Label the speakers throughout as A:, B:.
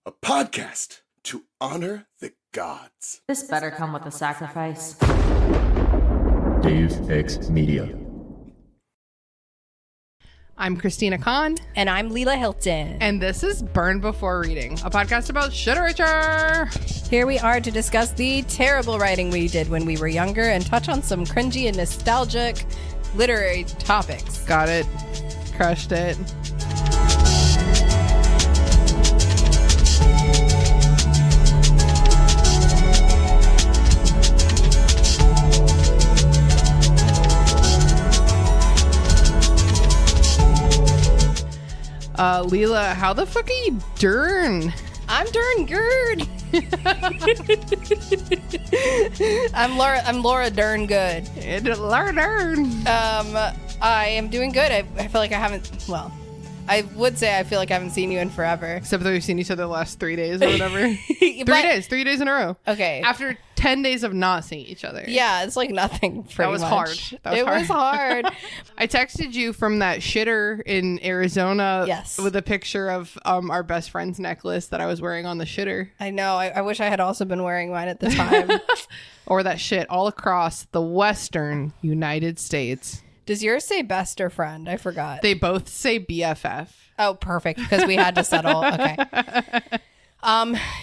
A: a podcast to honor the gods.
B: This better come with a sacrifice.
C: Dave X Media.
D: I'm Christina Kann.
E: And I'm Leela Hilton.
D: And this is Burn Before Reading, a podcast about literature.
E: Here we are to discuss the terrible writing we did when we were younger and touch on some cringy and nostalgic literary topics.
D: Got it. Crushed it. Leela, how the fuck are you doing?
E: I'm darn good. I'm Laura Dern good.
D: Laura Dern.
E: I am doing good. I feel like I haven't, well, I would say I feel like I haven't seen you in forever.
D: Except that we've seen each other the last 3 days or whatever. 3 days in a row.
E: Okay.
D: After 10 days of not seeing each other.
E: Yeah, it's like nothing pretty much.
D: That was hard.
E: hard.
D: I texted you from that shitter in Arizona.
E: Yes.
D: With a picture of our best friend's necklace that I was wearing on the shitter.
E: I know. I wish I had also been wearing mine at the time.
D: Or that shit all across the Western United States.
E: Does yours say best or friend? I forgot.
D: They both say BFF.
E: Oh, perfect. Because we had to settle. Okay.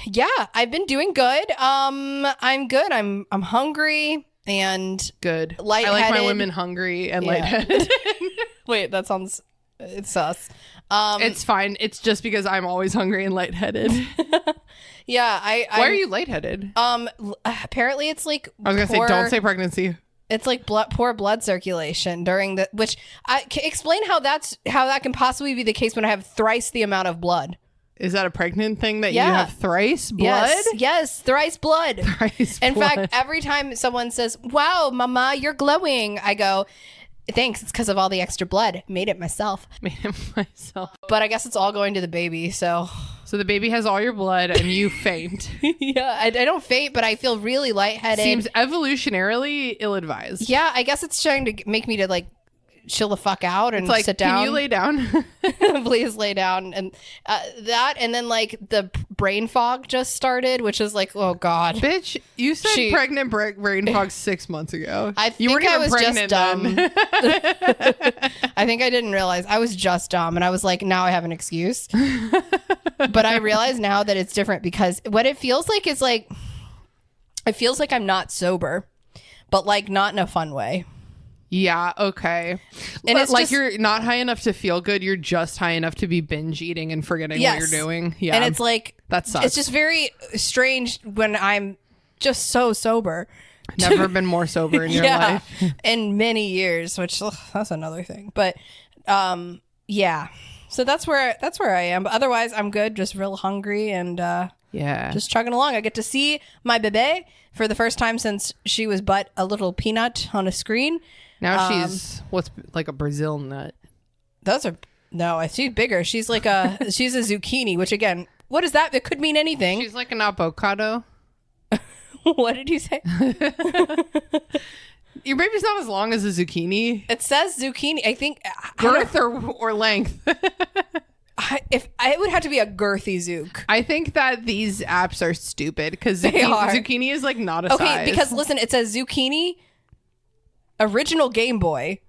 E: Yeah, I've been doing good. I'm good. I'm hungry and
D: good.
E: Lightheaded.
D: I like my women hungry and lightheaded.
E: Wait, that sounds it's sus.
D: It's fine. It's just because I'm always hungry and lightheaded.
E: Yeah,
D: Why are you lightheaded?
E: Apparently it's like
D: I was gonna say don't say pregnancy.
E: It's like poor blood circulation during the which explain how that can possibly be the case when I have thrice the amount of blood.
D: Is that a pregnant thing that you have thrice blood?
E: Yes, thrice blood. In fact, every time someone says, "Wow, mama, you're glowing," I go, "Thanks, it's because of all the extra blood. Made it myself." But I guess it's all going to the baby, so
D: the baby has all your blood and you faint.
E: Yeah, I don't faint, but I feel really lightheaded.
D: Seems evolutionarily ill-advised.
E: Yeah, I guess it's trying to make me to like chill the fuck out and sit down.
D: Can you lay down?
E: Please lay down. And that, and then like the brain fog just started, which is like, oh god,
D: bitch, you said pregnant brain fog 6 months ago.
E: I think I was just dumb. I think I didn't realize I was just dumb, and I was like, now I have an excuse. But I realize now that it's different, because what it feels like is like, it feels like I'm not sober, but like not in a fun way.
D: Yeah, okay.
E: And it's
D: like you're not high enough to feel good, you're just high enough to be binge eating and forgetting what you're doing. Yeah.
E: And it's like,
D: that sucks.
E: It's just very strange when I'm just so sober.
D: Never been more sober in your life.
E: In many years, which that's another thing. But yeah. So that's where I am. But otherwise I'm good, just real hungry and just chugging along. I get to see my bebe for the first time since she was but a little peanut on a screen.
D: Now she's what's like a Brazil nut.
E: She's bigger. She's like she's a zucchini, which again, what is that? It could mean anything.
D: She's like an avocado.
E: What did you say?
D: Your baby's not as long as a zucchini.
E: It says zucchini. I think
D: girth or length.
E: If it would have to be a girthy zook.
D: I think that these apps are stupid because zucchini is like not a size.
E: Okay, because listen, it says zucchini, original Game Boy.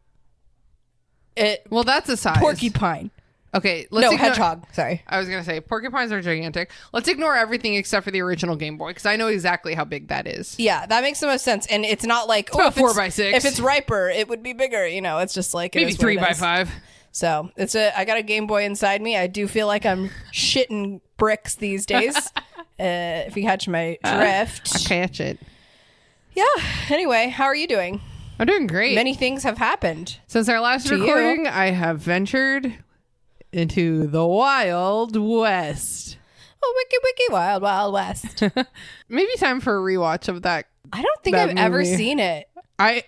D: Well, that's a size.
E: Porcupine.
D: Okay,
E: hedgehog. Sorry,
D: I was gonna say porcupines are gigantic. Let's ignore everything except for the original Game Boy because I know exactly how big that is.
E: Yeah, that makes the most sense, and it's not like
D: about 4x6.
E: If it's riper, it would be bigger. You know, it's just like
D: maybe 3x5.
E: So I got a Game Boy inside me. I do feel like I'm shitting bricks these days. If you catch my drift,
D: I catch it.
E: Yeah. Anyway, how are you doing?
D: I'm doing great.
E: Many things have happened
D: since our last recording. I have ventured into the Wild West.
E: Oh, wiki, wild, wild west.
D: Maybe time for a rewatch of that.
E: I don't think I've ever seen it.
D: I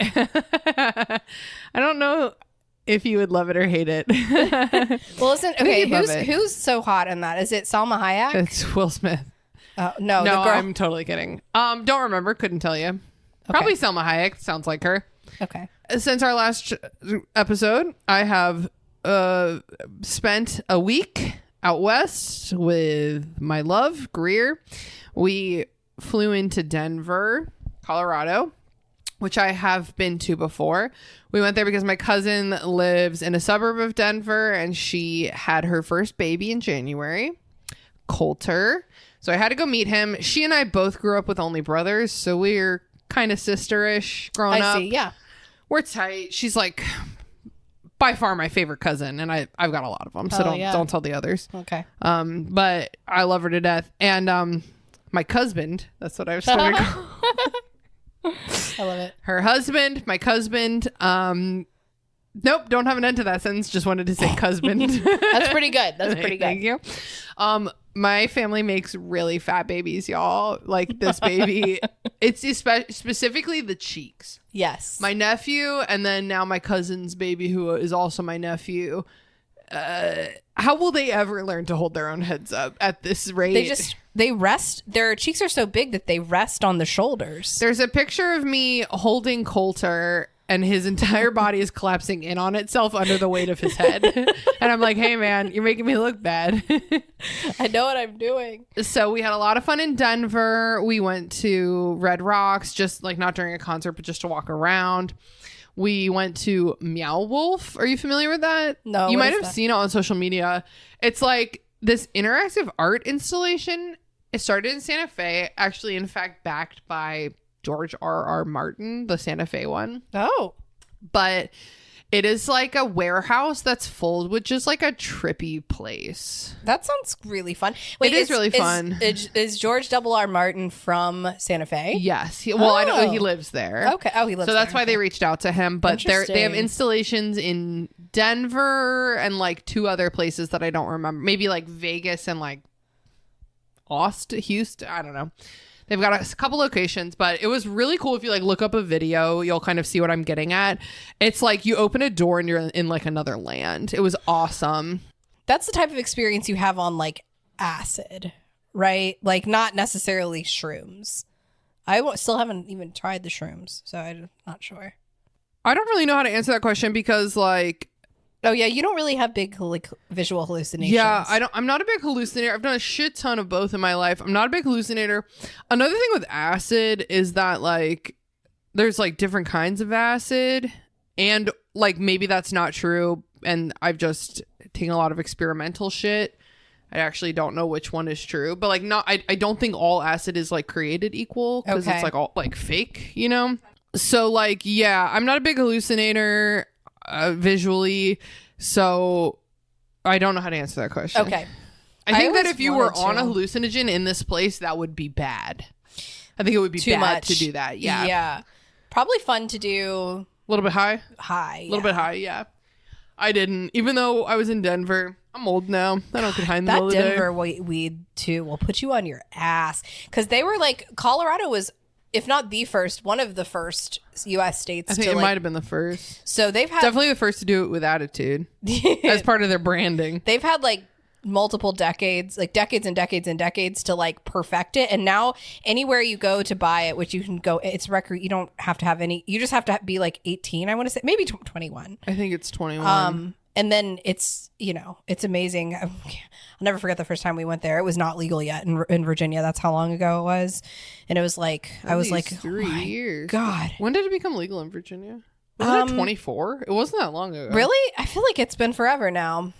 D: don't know if you would love it or hate it.
E: Well, listen. Okay, who's so hot in that? Is it Salma Hayek?
D: It's Will Smith.
E: No,
D: I'm totally kidding. Don't remember. Couldn't tell you. Okay. Probably Salma Hayek. Sounds like her.
E: Okay.
D: Since our last episode, I have spent a week out west with my love, Greer. We flew into Denver, Colorado, which I have been to before. We went there because my cousin lives in a suburb of Denver and she had her first baby in January, Coulter. So I had to go meet him. She and I both grew up with only brothers, so we're kind of sister-ish growing up.
E: I see, yeah.
D: We're tight. She's like by far my favorite cousin, and I've got a lot of them, so don't tell the others.
E: Okay.
D: But I love her to death. And my husband, that's what I was starting to call.
E: I love it.
D: Her husband, my husband. Nope, don't have an end to that sentence. Just wanted to say husband.
E: That's pretty good. That's pretty good.
D: Thank you. My family makes really fat babies, y'all. Like this baby, it's specifically the cheeks.
E: Yes.
D: My nephew, and then now my cousin's baby, who is also my nephew. How will they ever learn to hold their own heads up at this rate?
E: They rest. Their cheeks are so big that they rest on the shoulders.
D: There's a picture of me holding Coulter and his entire body is collapsing in on itself under the weight of his head. And I'm like, hey man, you're making me look bad.
E: I know what I'm doing.
D: So we had a lot of fun in Denver. We went to Red Rocks, just like not during a concert, but just to walk around. We went to Meow Wolf. Are you familiar with that?
E: No.
D: You might have seen it on social media. It's like this interactive art installation. It started in Santa Fe, actually, in fact, backed by George R.R. Martin, the Santa Fe one.
E: Oh.
D: But it is like a warehouse that's full with just like a trippy place.
E: That sounds really fun. Wait,
D: it is really fun.
E: Is George R.R. Martin from Santa Fe?
D: Yes. I know he lives there.
E: Okay. Oh, he lives there.
D: So that's why they reached out to him. But they have installations in Denver and like 2 other places that I don't remember. Maybe like Vegas and like Houston. I don't know. They've got a couple locations, but it was really cool. If you like look up a video, you'll kind of see what I'm getting at. It's like you open a door and you're in like another land. It was awesome.
E: That's the type of experience you have on like acid, right? Like not necessarily shrooms. Still haven't even tried the shrooms, so I'm not sure.
D: I don't really know how to answer that question because like...
E: Oh yeah, you don't really have big like visual hallucinations.
D: Yeah, I'm not a big hallucinator. I've done a shit ton of both in my life. I'm not a big hallucinator. Another thing with acid is that like there's like different kinds of acid, and like maybe that's not true, and I've just taken a lot of experimental shit. I actually don't know which one is true, but like I don't think all acid is like created equal because it's like all like fake, you know? So like, yeah, I'm not a big hallucinator visually, so I don't know how to answer that question.
E: Okay.
D: I think that if you were on a hallucinogen in this place, that would be bad. I think it would be
E: too
D: bad
E: much
D: to do that. Yeah.
E: Yeah. Probably fun to do.
D: A little bit high?
E: High.
D: A little bit high, yeah. I didn't. Even though I was in Denver. I'm old now. I don't get high in the middle of the day.
E: That Denver weed too will put you on your ass. Because they were like, Colorado was, if not the first, one of the first U.S. states.
D: I think it might have been the first.
E: So they've had
D: definitely the first to do it with attitude as part of their branding.
E: They've had like multiple decades, like decades and decades and decades to like perfect it. And now anywhere you go to buy it, which you can go, it's record. You don't have to have any. You just have to be like 18. I want to say maybe 21.
D: I think it's 21.
E: And then it's, it's amazing. I'll never forget the first time we went there. It was not legal yet in Virginia. That's how long ago it was. And it was like, I was like,
D: 3 years.
E: God.
D: When did it become legal in Virginia? Was it 24? It wasn't that long ago.
E: Really? I feel like it's been forever now.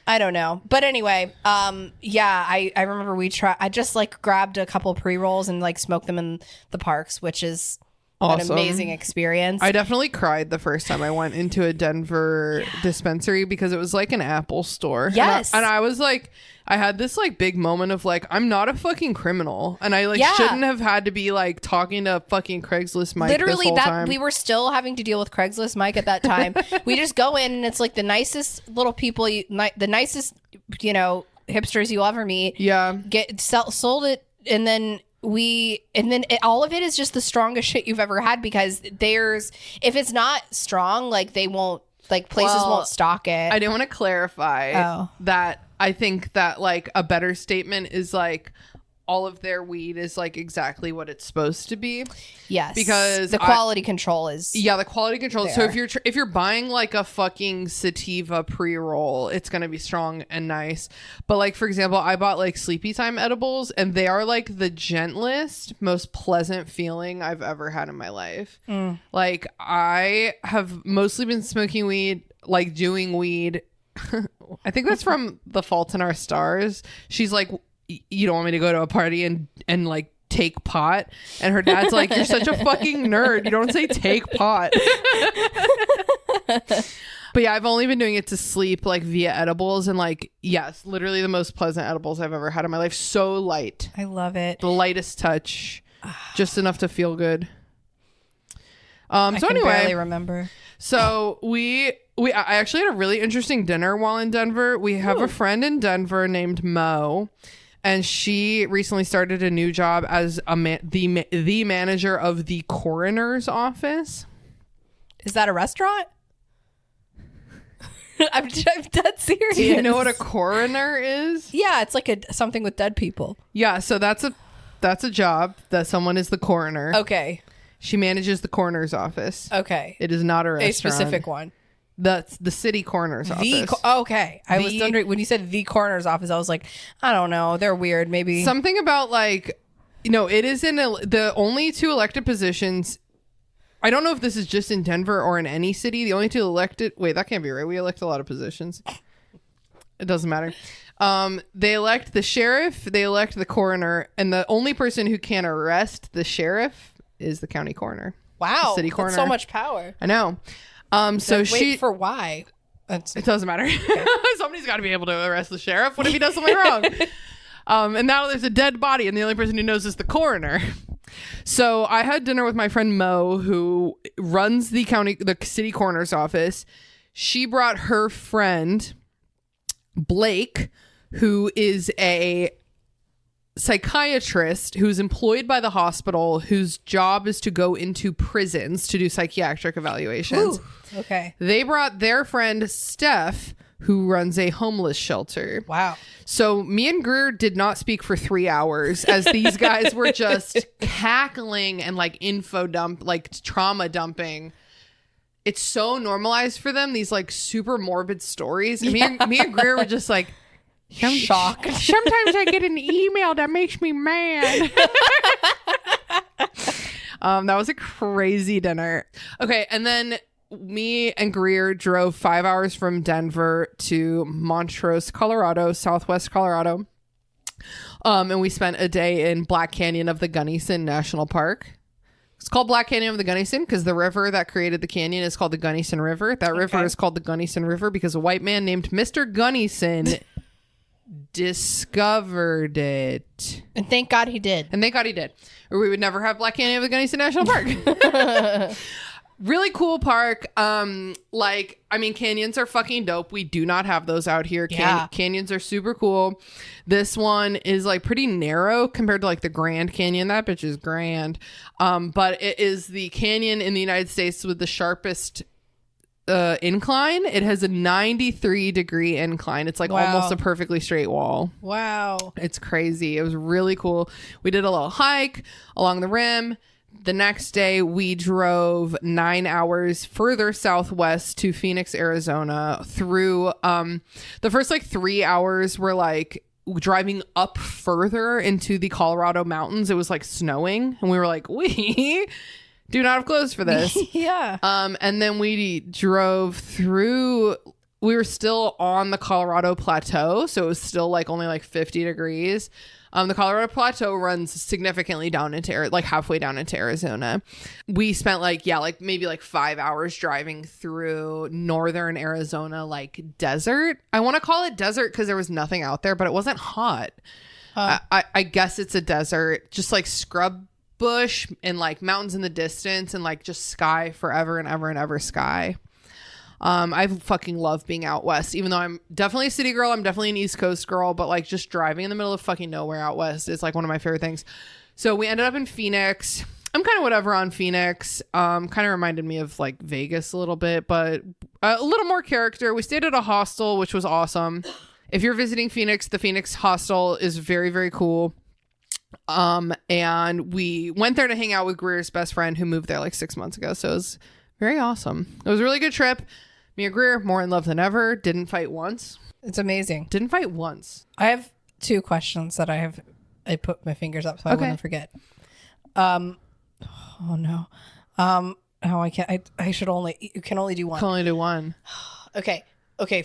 E: I don't know. But anyway, yeah, I remember I just like grabbed a couple pre-rolls and like smoked them in the parks, which is awesome. An amazing experience.
D: I definitely cried the first time I went into a Denver dispensary because it was like an Apple store.
E: Yes.
D: And I was like, I had this like big moment of like, I'm not a fucking criminal. And I like shouldn't have had to be like talking to fucking Craigslist Mike
E: literally
D: this whole time.
E: We were still having to deal with Craigslist Mike at that time. We just go in and it's like the nicest little people, the nicest, hipsters you'll ever meet.
D: Yeah.
E: Sold it. And then all of it is just the strongest shit you've ever had because if it's not strong, like they won't, like places won't stock it.
D: I didn't want to clarify that I think that like a better statement is like all of their weed is like exactly what it's supposed to be.
E: Yes,
D: because
E: the quality control is
D: the quality control.
E: there.
D: So if you're buying like a fucking sativa pre-roll, it's gonna be strong and nice. But like for example, I bought like Sleepy Time edibles, and they are like the gentlest, most pleasant feeling I've ever had in my life. Like I have mostly been smoking weed, like doing weed. I think that's from The Fault in Our Stars. She's like, you don't want me to go to a party and like take pot, and her dad's like, you're such a fucking nerd, you don't say take pot. But yeah, I've only been doing it to sleep, like via edibles, and like, yes, literally the most pleasant edibles I've ever had in my life. So light,
E: I love it.
D: the lightest touch, just enough to feel good.
E: I
D: So
E: can
D: anyway,
E: barely remember.
D: so I actually had a really interesting dinner while in Denver. We have a friend in Denver named Mo, and she recently started a new job as the manager of the coroner's office.
E: Is that a restaurant? I'm dead serious.
D: Do you know what a coroner is?
E: Yeah, it's like something with dead people.
D: Yeah, so that's a job that someone is the coroner.
E: Okay.
D: She manages the coroner's office.
E: Okay.
D: It is not a restaurant.
E: A specific one.
D: That's the city coroner's office.
E: Okay. I was wondering when you said the coroner's office, I was like, I don't know. They're weird. Maybe
D: Something about like, it is in the only two elected positions. I don't know if this is just in Denver or in any city. The only two elected. Wait, that can't be right. We elect a lot of positions. It doesn't matter. They elect the sheriff, they elect the coroner, and the only person who can arrest the sheriff is the county coroner.
E: wow,
D: City
E: that's
D: coroner.
E: so much power.
D: I know. So
E: Wait for why?
D: It doesn't matter. Somebody's got to be able to arrest the sheriff. What if he does something wrong? And now there's a dead body, and the only person who knows is the coroner. So I had dinner with my friend Mo, who runs the city coroner's office. She brought her friend Blake, who is a psychiatrist who's employed by the hospital, whose job is to go into prisons to do psychiatric evaluations.
E: Ooh, okay.
D: They brought their friend Steph, who runs a homeless shelter.
E: Wow.
D: So me and Greer did not speak for 3 hours as these guys were just cackling and like trauma dumping. It's so normalized for them, these like super morbid stories. And me and Greer were just like,
E: Shocked.
D: Sometimes I get an email that makes me mad. That was a crazy dinner. Okay, and then me and Greer drove 5 hours from Denver to Montrose, Colorado, Southwest Colorado. And we spent a day in Black Canyon of the Gunnison National Park. It's called Black Canyon of the Gunnison because the river that created the canyon is called the Gunnison River. That river is called the Gunnison River because a white man named Mr. Gunnison discovered it.
E: And thank God he did.
D: Or we would never have Black Canyon of the Gunnison National Park. Really cool park. Canyons are fucking dope. We do not have those out here. Canyons are super cool. This one is like pretty narrow compared to like the Grand Canyon. That bitch is grand. But it is the canyon in the United States with the sharpest incline. It has a 93-degree incline. It's like almost a perfectly straight wall.
E: Wow.
D: It's crazy. It was really cool. We did a little hike along the rim. The next day, we drove 9 hours further southwest to Phoenix, Arizona through the first like 3 hours were like driving up further into the Colorado mountains. It was like snowing, and we were like, we do not have clothes for this.
E: Yeah.
D: And then we drove through. We were still on the Colorado Plateau, so it was still like only like 50 degrees. The Colorado Plateau runs significantly down into halfway down into Arizona. We spent maybe 5 hours driving through northern Arizona, like desert. I want to call it desert because there was nothing out there, but it wasn't hot. I guess it's a desert, just like scrub bush and like mountains in the distance and like just sky forever and ever and ever sky. I fucking love being out west, even though I'm definitely a city girl. I'm definitely an East Coast girl, but like just driving in the middle of fucking nowhere out west is like one of my favorite things. So we ended up in Phoenix. I'm kind of whatever on Phoenix. Kind of reminded me of like Vegas a little bit, but a little more character. We stayed at a hostel, which was awesome. If you're visiting Phoenix, the Phoenix hostel is very, very cool. And we went there to hang out with Greer's best friend who moved there like 6 months ago. So it was very awesome. It was a really good trip. Me and Greer, more in love than ever. Didn't fight once.
E: It's amazing.
D: Didn't fight once.
E: I have 2 questions that I put my fingers up so I wouldn't forget. Oh no. I can't. I should only. You can only do one.
D: Can only do one.
E: Okay.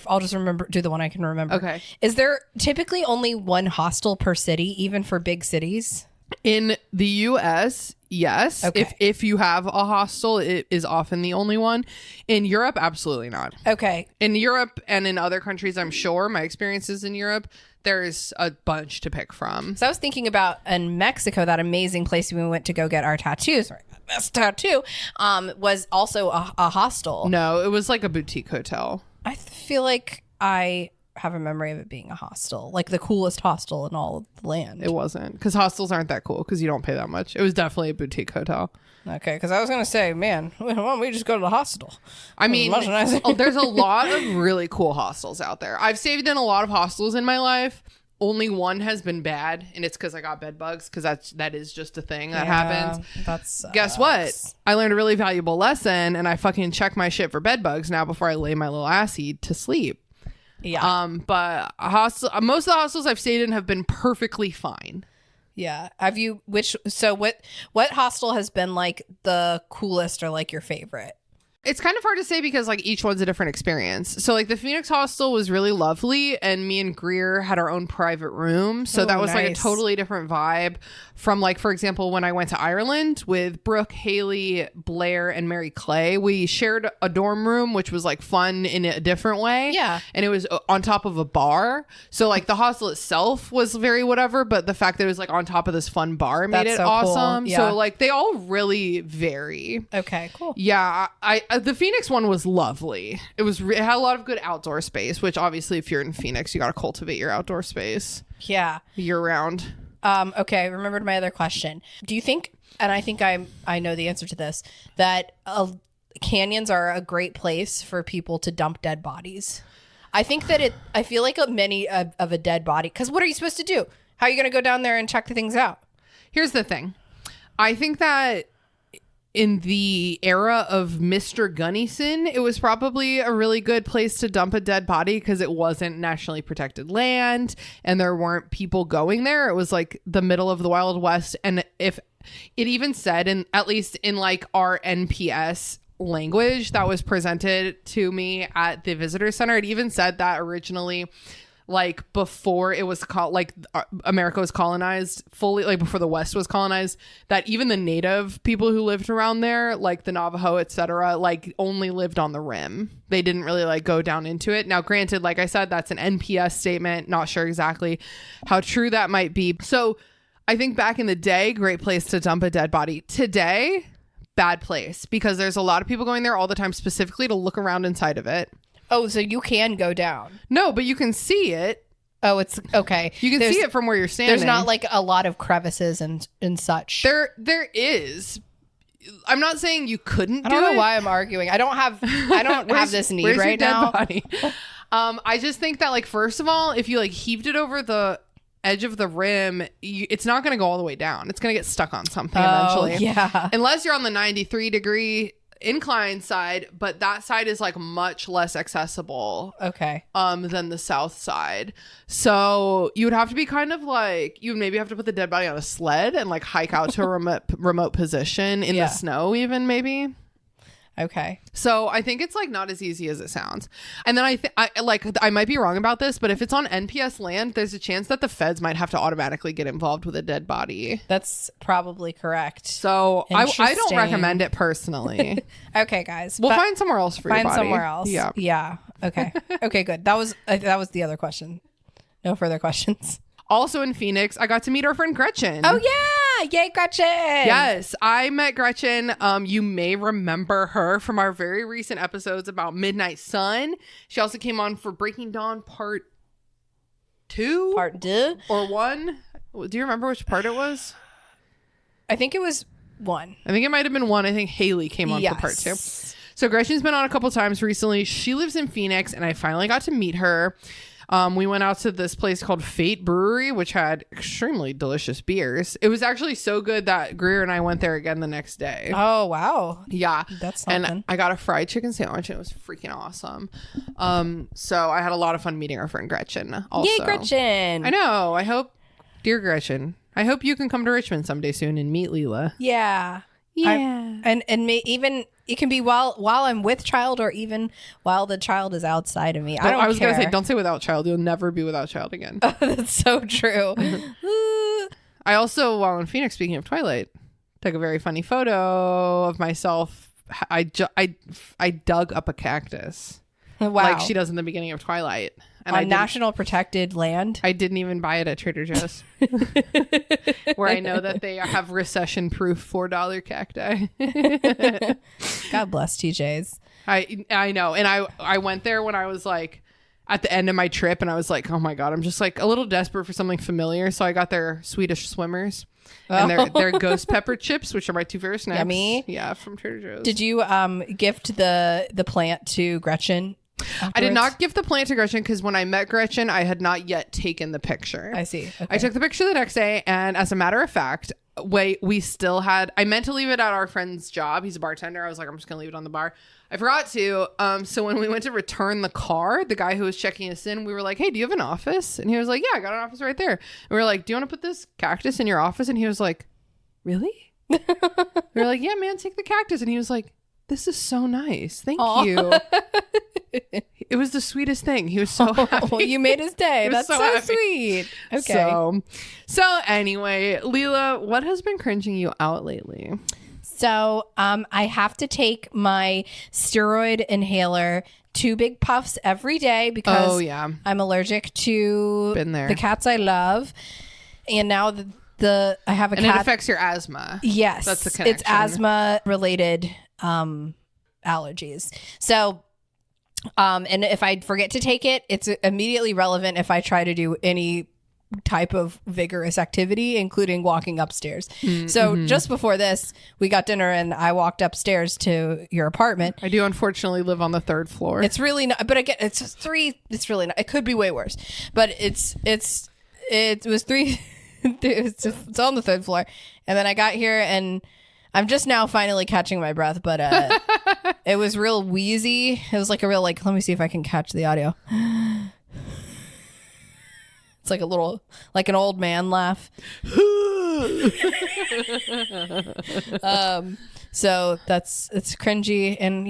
E: I'll just do the one I can remember.
D: Okay.
E: Is there typically only one hostel per city, even for big cities?
D: In the U.S., yes.
E: Okay.
D: If you have a hostel, it is often the only one. In Europe, absolutely not.
E: Okay.
D: In Europe and in other countries, I'm sure, my experiences in Europe, there's a bunch to pick from.
E: So I was thinking about in Mexico, that amazing place we went to go get our tattoos. Our best tattoo was also a hostel.
D: No, it was like a boutique hotel.
E: I feel like I have a memory of it being a hostel, like the coolest hostel in all of the land.
D: It wasn't, because hostels aren't that cool because you don't pay that much. It was definitely a boutique hotel.
E: Okay, because I was going to say, man, why don't we just go to the hostel?
D: I mean,
E: much nicer.
D: there's a lot of really cool hostels out there. I've stayed in a lot of hostels in my life. Only one has been bad, and it's because I got bed bugs, because that is just a thing that happens. Guess what? I learned a really valuable lesson, and I fucking check my shit for bed bugs now before I lay my little assy to sleep.
E: Yeah.
D: But most of the hostels I've stayed in have been perfectly fine.
E: Yeah. Have you what hostel has been like the coolest or like your favorite?
D: It's kind of hard to say because like each one's a different experience. So like the Phoenix hostel was really lovely, and me and Greer had our own private room. So that was like a totally different vibe from like, for example, when I went to Ireland with Brooke, Haley, Blair, and Mary Clay. We shared a dorm room, which was like fun in a different way.
E: Yeah.
D: And it was on top of a bar. So like the hostel itself was very whatever, but the fact that it was like on top of this fun bar made it
E: so
D: awesome.
E: Cool. Yeah.
D: So like they all really vary.
E: Okay, cool.
D: Yeah, the Phoenix one was lovely. It had a lot of good outdoor space, which obviously if you're in Phoenix, you got to cultivate your outdoor space.
E: Yeah.
D: Year round.
E: Okay, I remembered my other question. Do you think, and I think I know the answer to this, that canyons are a great place for people to dump dead bodies? I think that I feel like many of a dead body, because what are you supposed to do? How are you going to go down there and check the things out?
D: Here's the thing. I think that in the era of Mr. Gunnison, it was probably a really good place to dump a dead body because it wasn't nationally protected land and there weren't people going there. It was like the middle of the Wild West. And if it even said, in at least in like our NPS language that was presented to me at the visitor center, it even said that originally, like before it was called, like America was colonized fully, like before the West was colonized, that even the native people who lived around there, like the Navajo, etc., like only lived on the rim. They didn't really like go down into it. Now, granted, like I said, that's an NPS statement. Not sure exactly how true that might be. So I think back in the day, great place to dump a dead body. Today, bad place, because there's a lot of people going there all the time specifically to look around inside of it.
E: Oh, so you can go down.
D: No, but you can see it.
E: Oh, it's okay.
D: You can see it from where you're standing.
E: There's not like a lot of crevices and such.
D: There is. I'm not saying you couldn't do it.
E: I don't know why I'm arguing. I don't have this need right now.
D: Body? I just think that, like, first of all, if you like heaved it over the edge of the rim, it's not going to go all the way down. It's going to get stuck on something eventually.
E: Yeah.
D: Unless you're on the 93-degree incline side, but that side is like much less accessible than the south side. So you would have to be kind of like, you would maybe have to put the dead body on a sled and like hike out to a remote position in the snow, even maybe.
E: Okay.
D: So I think it's like not as easy as it sounds. And then I might be wrong about this, but if it's on NPS land, there's a chance that the feds might have to automatically get involved with a dead body.
E: That's probably correct.
D: So I don't recommend it personally.
E: Okay, guys.
D: We'll find somewhere else for your body.
E: Find somewhere else.
D: Yeah.
E: Yeah. Okay. Okay, good. That was the other question. No further questions.
D: Also in Phoenix, I got to meet our friend Gretchen.
E: Oh, yeah. Yay, Gretchen.
D: Yes, I met Gretchen. You may remember her from our very recent episodes about Midnight Sun. She also came on for Breaking Dawn Part 2?
E: Part 2?
D: Or 1? Do you remember which part it was?
E: I think it was 1.
D: I think it might have been 1. I think Haley came on for Part 2. So Gretchen's been on a couple times recently. She lives in Phoenix, and I finally got to meet her. We went out to this place called Fate Brewery, which had extremely delicious beers. It was actually so good that Greer and I went there again the next day.
E: Oh, wow.
D: Yeah.
E: That's something.
D: And I got a fried chicken sandwich and it was freaking awesome. So I had a lot of fun meeting our friend Gretchen also.
E: Yay, Gretchen.
D: I know. Dear Gretchen, I hope you can come to Richmond someday soon and meet Leela.
E: Yeah.
D: Yeah.
E: Even it can be while I'm with child or even while the child is outside of me.
D: I was going to say, don't say without child. You'll never be without child again.
E: Oh, that's so true.
D: I also, while in Phoenix, speaking of Twilight, took a very funny photo of myself. I dug up a cactus.
E: Wow.
D: Like she does in the beginning of Twilight. And
E: on national protected land.
D: I didn't even buy it at Trader Joe's, where I know that they have recession-proof $4 cacti.
E: God bless TJ's.
D: I know, and I went there when I was like at the end of my trip, and I was like, oh my god, I'm just like a little desperate for something familiar, so I got their Swedish Swimmers and their ghost pepper chips, which are my two favorite snacks.
E: Yummy.
D: Yeah, from Trader Joe's.
E: Did you gift the plant to Gretchen? Afterwards?
D: I did not give the plant to Gretchen because when I met Gretchen, I had not yet taken the picture.
E: I see. Okay.
D: I took the picture the next day, and as a matter of fact, we still had. I meant to leave it at our friend's job. He's a bartender. I was like, I'm just gonna leave it on the bar. I forgot to. So when we went to return the car, the guy who was checking us in, we were like, hey, do you have an office? And he was like, yeah, I got an office right there. And we were like, do you want to put this cactus in your office? And he was like, really? We were like, yeah, man, take the cactus. And he was like, this is so nice. Thank you. It was the sweetest thing. He was so happy.
E: Well, you made his day. That's so sweet. Okay.
D: So anyway, Leela, what has been cringing you out lately?
E: So I have to take my steroid inhaler 2 big puffs every day because I'm allergic to the cats I love. And now I have a cat.
D: And it affects your asthma.
E: Yes.
D: That's the connection.
E: It's asthma related allergies. So and if I forget to take it, it's immediately relevant if I try to do any type of vigorous activity, including walking upstairs. So just before this, we got dinner and I walked upstairs to your apartment.
D: I do unfortunately live on the 3rd floor.
E: It's really not, but again, it's 3. It's really not. It could be way worse, but it was 3. It's on the 3rd floor, and then I got here and I'm just now finally catching my breath, but it was real wheezy. It was like a real let me see if I can catch the audio. It's like like an old man laugh. So it's cringy and,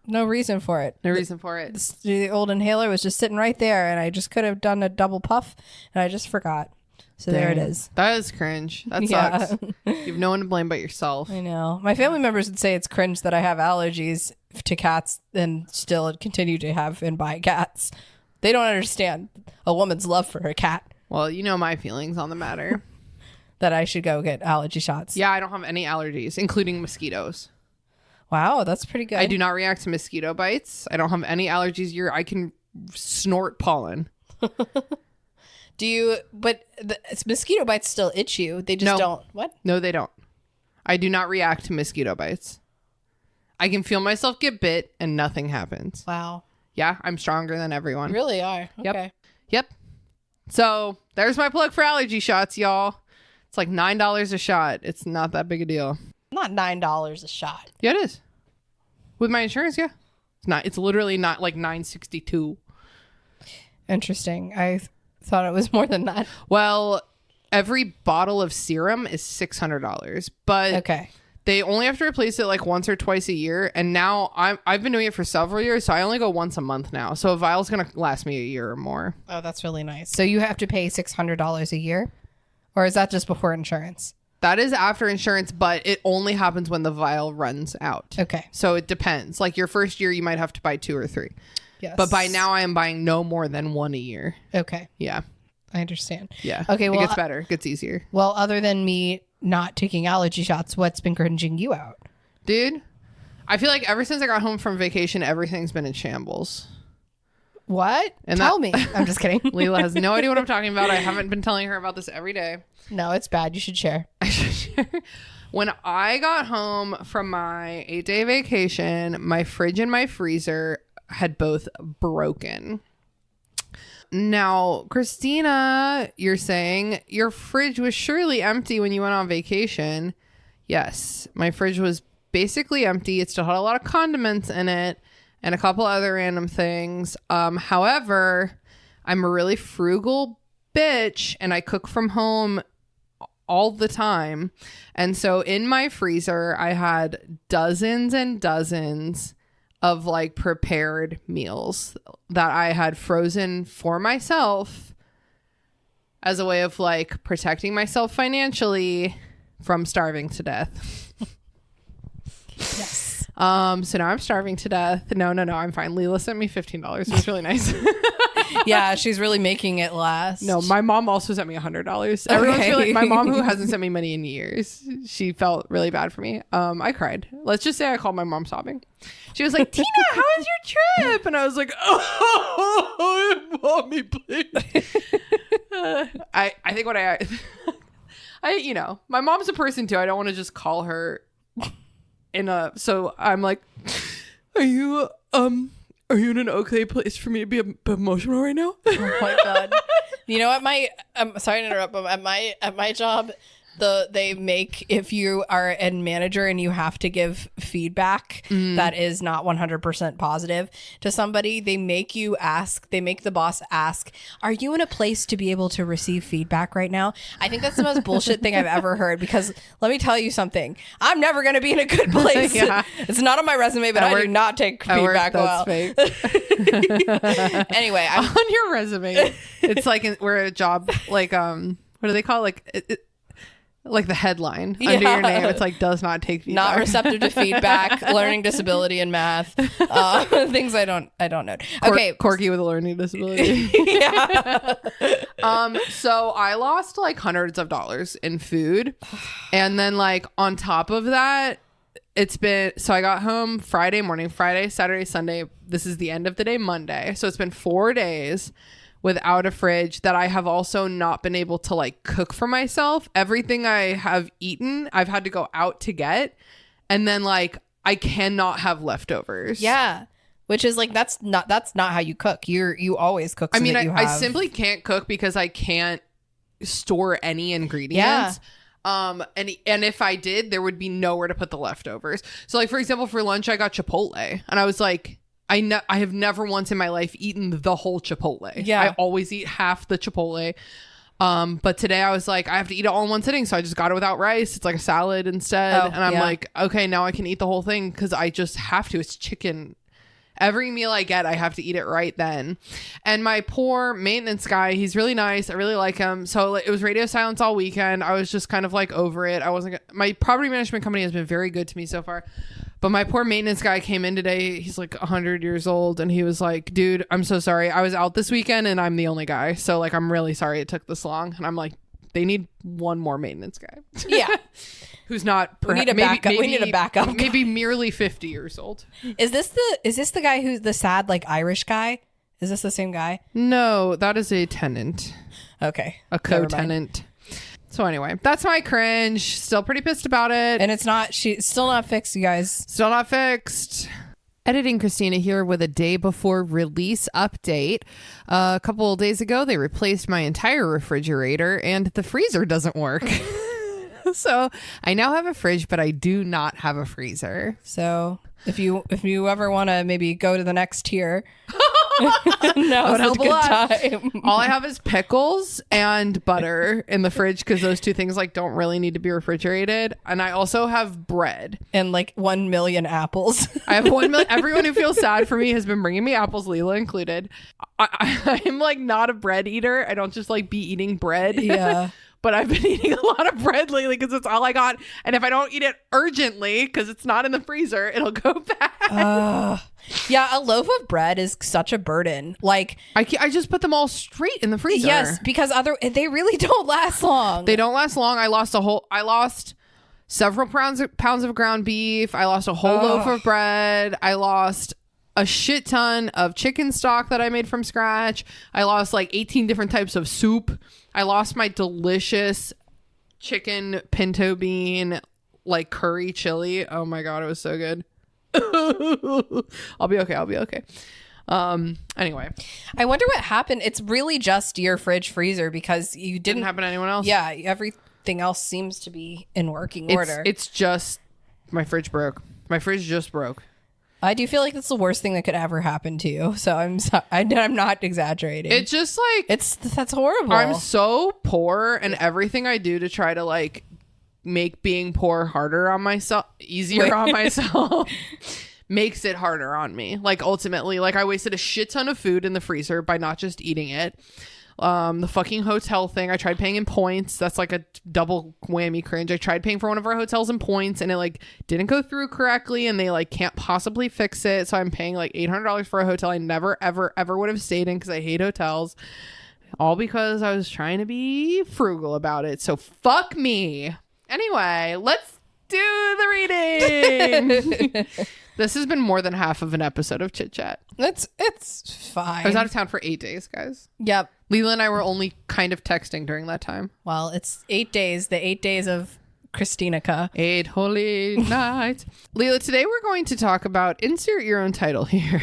E: no reason for it.
D: No reason for it.
E: The old inhaler was just sitting right there and I just could have done a double puff and I just forgot. So there it is.
D: That is cringe. That sucks. You have no one to blame but yourself.
E: I know. My family members would say it's cringe that I have allergies to cats and still continue to have and buy cats. They don't understand a woman's love for her cat.
D: Well, you know my feelings on the matter.
E: That I should go get allergy shots.
D: Yeah, I don't have any allergies, including mosquitoes.
E: Wow, that's pretty good.
D: I do not react to mosquito bites. I don't have any allergies. I can snort pollen.
E: But mosquito bites still itch you. They just don't. What?
D: No, they don't. I do not react to mosquito bites. I can feel myself get bit and nothing happens.
E: Wow.
D: Yeah, I'm stronger than everyone.
E: You really are. Okay.
D: Yep. So there's my plug for allergy shots, y'all. It's like $9 a shot. It's not that big a deal.
E: Not $9 a shot.
D: Yeah, it is. With my insurance, yeah. It's not. It's literally not like $9.62.
E: Interesting. I thought it was more than that.
D: Well, every bottle of serum is $600, but they only have to replace it like once or twice a year. And now I've been doing it for several years, so I only go once a month now. So a vial's gonna last me a year or more.
E: Oh, that's really nice. So you have to pay $600 a year, or is that just before insurance?
D: That is after insurance, but it only happens when the vial runs out.
E: Okay.
D: So it depends. Like your first year, you might have to buy 2 or 3.
E: Yes.
D: But by now, I am buying no more than 1 a year.
E: Okay.
D: Yeah.
E: I understand.
D: Yeah.
E: Okay. Well,
D: it gets better. It gets easier.
E: Well, other than me not taking allergy shots, what's been cringing you out?
D: Dude, I feel like ever since I got home from vacation, everything's been in shambles.
E: What? Tell me. I'm just kidding.
D: Leela has no idea what I'm talking about. I haven't been telling her about this every day.
E: No, it's bad. You should share.
D: I should share. When I got home from my 8-day vacation, my fridge and my freezer had both broken. Now, Christina, you're saying your fridge was surely empty when you went on vacation. Yes, my fridge was basically empty. It still had a lot of condiments in it and a couple other random things. However, I'm a really frugal bitch and I cook from home all the time. And so in my freezer, I had dozens and dozens of like prepared meals that I had frozen for myself as a way of like protecting myself financially from starving to death.
E: Yes.
D: So now I'm starving to death. No, I'm fine. Leela sent me $15. It was really nice.
E: Yeah, she's really making it last.
D: No, my mom also sent me $100. Everyone's feeling, my mom, who hasn't sent me money in years, she felt really bad for me. I cried. Let's just say I called my mom sobbing. She was like, Tina, how was your trip? And I was like, oh, mommy, please. I think what I my mom's a person too. I don't want to just call her so I'm like, are you in an okay place for me to be a bit emotional right now?
E: Oh my God. You know, I'm sorry to interrupt, but at my job, they make, if you are a manager and you have to give feedback that is not 100% positive to somebody, they make the boss ask, are you in a place to be able to receive feedback right now? I think that's the most bullshit thing I've ever heard, because let me tell you something, I'm never going to be in a good place. Yeah. It's not on my resume, but I do not take feedback well.
D: Fake.
E: Anyway,
D: on your resume, it's like we're a job, like what do they call it? Like the headline under your name, it's like does not take feedback.
E: Not receptive to feedback, learning disability in math, things I don't know. Okay,
D: quirky with a learning disability.
E: Yeah.
D: So I lost like hundreds of dollars in food, and then like on top of that, I got home Friday morning, Friday, Saturday, Sunday. This is the end of the day, Monday. So it's been 4 days without a fridge that I have also not been able to like cook for myself. Everything I have eaten, I've had to go out to get. And then like I cannot have leftovers.
E: Yeah. Which is like, that's not how you cook. You always cook. So
D: I simply can't cook because I can't store any ingredients. Yeah. And if I did, there would be nowhere to put the leftovers. So like, for example, for lunch, I got Chipotle and I was like, I have never once in my life eaten the whole Chipotle.
E: Yeah.
D: I always eat half the Chipotle. But today I was like, I have to eat it all in one sitting. So I just got it without rice. It's like a salad instead. And I'm like, okay, now I can eat the whole thing because I just have to. It's chicken. Every meal I get, I have to eat it right then. And my poor maintenance guy, he's really nice. I really like him. So it was radio silence all weekend. I was just kind of like over it. My property management company has been very good to me so far. But my poor maintenance guy came in today. He's like 100 years old. And he was like, dude, I'm so sorry. I was out this weekend and I'm the only guy. So like, I'm really sorry it took this long. And I'm like, they need one more maintenance guy.
E: Yeah.
D: Who's not...
E: we need a backup.
D: Maybe merely 50 years old.
E: Is this the guy who's the sad like Irish guy? Is this the same guy?
D: No, that is a tenant.
E: Okay.
D: A co-tenant. So anyway, that's my cringe. Still pretty pissed about it.
E: And she's still not fixed, you guys.
D: Still not fixed. Editing Christina here with a day before release update. A couple of days ago, they replaced my entire refrigerator and the freezer doesn't work. So I now have a fridge, but I do not have a freezer.
E: So if you ever want to maybe go to the next tier, now's a good time.
D: All I have is pickles and butter in the fridge because those two things like don't really need to be refrigerated. And I also have bread
E: and like 1 million apples.
D: I have 1 million. Everyone who feels sad for me has been bringing me apples, Leela included. I'm like not a bread eater. I don't just like be eating bread.
E: Yeah.
D: But I've been eating a lot of bread lately because it's all I got. And if I don't eat it urgently because it's not in the freezer, it'll go bad.
E: Yeah, a loaf of bread is such a burden. Like
D: I just put them all straight in the freezer.
E: Yes, because they really don't last long.
D: They don't last long. I lost several pounds of ground beef. I lost a whole loaf of bread. I lost a shit ton of chicken stock that I made from scratch. I lost like 18 different types of soup. I lost my delicious chicken pinto bean, like curry chili. Oh my God, it was so good. I'll be okay. Anyway,
E: I wonder what happened. It's really just your fridge freezer because you
D: didn't
E: didn't
D: happen to anyone else.
E: Yeah, everything else seems to be in working order.
D: It's just my fridge broke. My fridge just broke.
E: I do feel like that's the worst thing that could ever happen to you. So I'm not exaggerating.
D: It's just like
E: that's horrible.
D: I'm so poor, and everything I do to try to like make being poor harder on myself, easier on myself, makes it harder on me. Like ultimately, like I wasted a shit ton of food in the freezer by not just eating it. The fucking hotel thing, I tried paying in points. That's like a double whammy cringe. I tried paying for one of our hotels in points and it like didn't go through correctly and they like can't possibly fix it. So I'm paying like $800 for a hotel I never ever ever would have stayed in because I hate hotels. All because I was trying to be frugal about it. So fuck me. Anyway, let's do the reading. This has been more than half of an episode of Chit Chat.
E: It's fine.
D: I was out of town for 8 days, guys.
E: Yep.
D: Leela and I were only kind of texting during that time.
E: Well, it's 8 days. The 8 days of Christina Kann.
D: 8 holy nights. Leela, today we're going to talk about insert your own title here.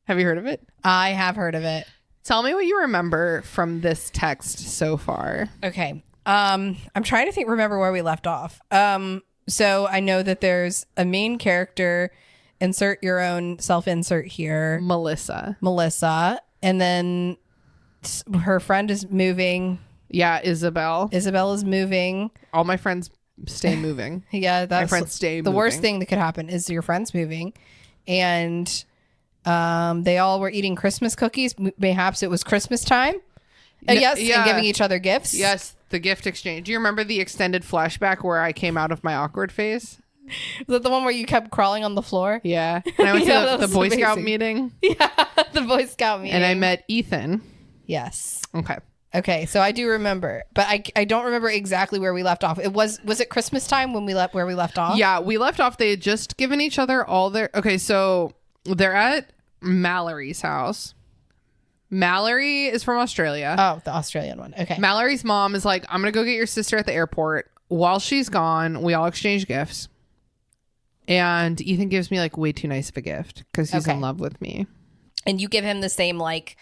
D: Have you heard of it?
E: I have heard of it.
D: Tell me what you remember from this text so far.
E: Okay. I'm trying to remember where we left off. So I know that there's a main character. Insert your own self-insert here.
D: Melissa.
E: And then her friend is moving.
D: Yeah, Isabel.
E: Isabel is moving.
D: All my friends stay moving.
E: Yeah, that's
D: my friends stay
E: the
D: moving.
E: worst thing that could happen is your friends moving. And they all were eating Christmas cookies. Perhaps it was Christmas time. Yes, and giving each other gifts.
D: Yes, the gift exchange. Do you remember the extended flashback where I came out of my awkward phase?
E: Was that the one where you kept crawling on the floor?
D: Yeah. And I went
E: Yeah,
D: to the Boy Scout meeting.
E: Yeah, the Boy Scout meeting.
D: And I met Ethan.
E: Yes.
D: Okay.
E: So I do remember, but I don't remember exactly where we left off. Was it Christmas time when we left off?
D: Yeah, we left off. They had just given each other all their. Okay, so they're at Mallory's house. Mallory is from Australia.
E: Oh, the Australian one. Okay.
D: Mallory's mom is like, I'm gonna go get your sister at the airport. While she's gone, we all exchange gifts. And Ethan gives me like way too nice of a gift because he's in love with me.
E: And you give him the same like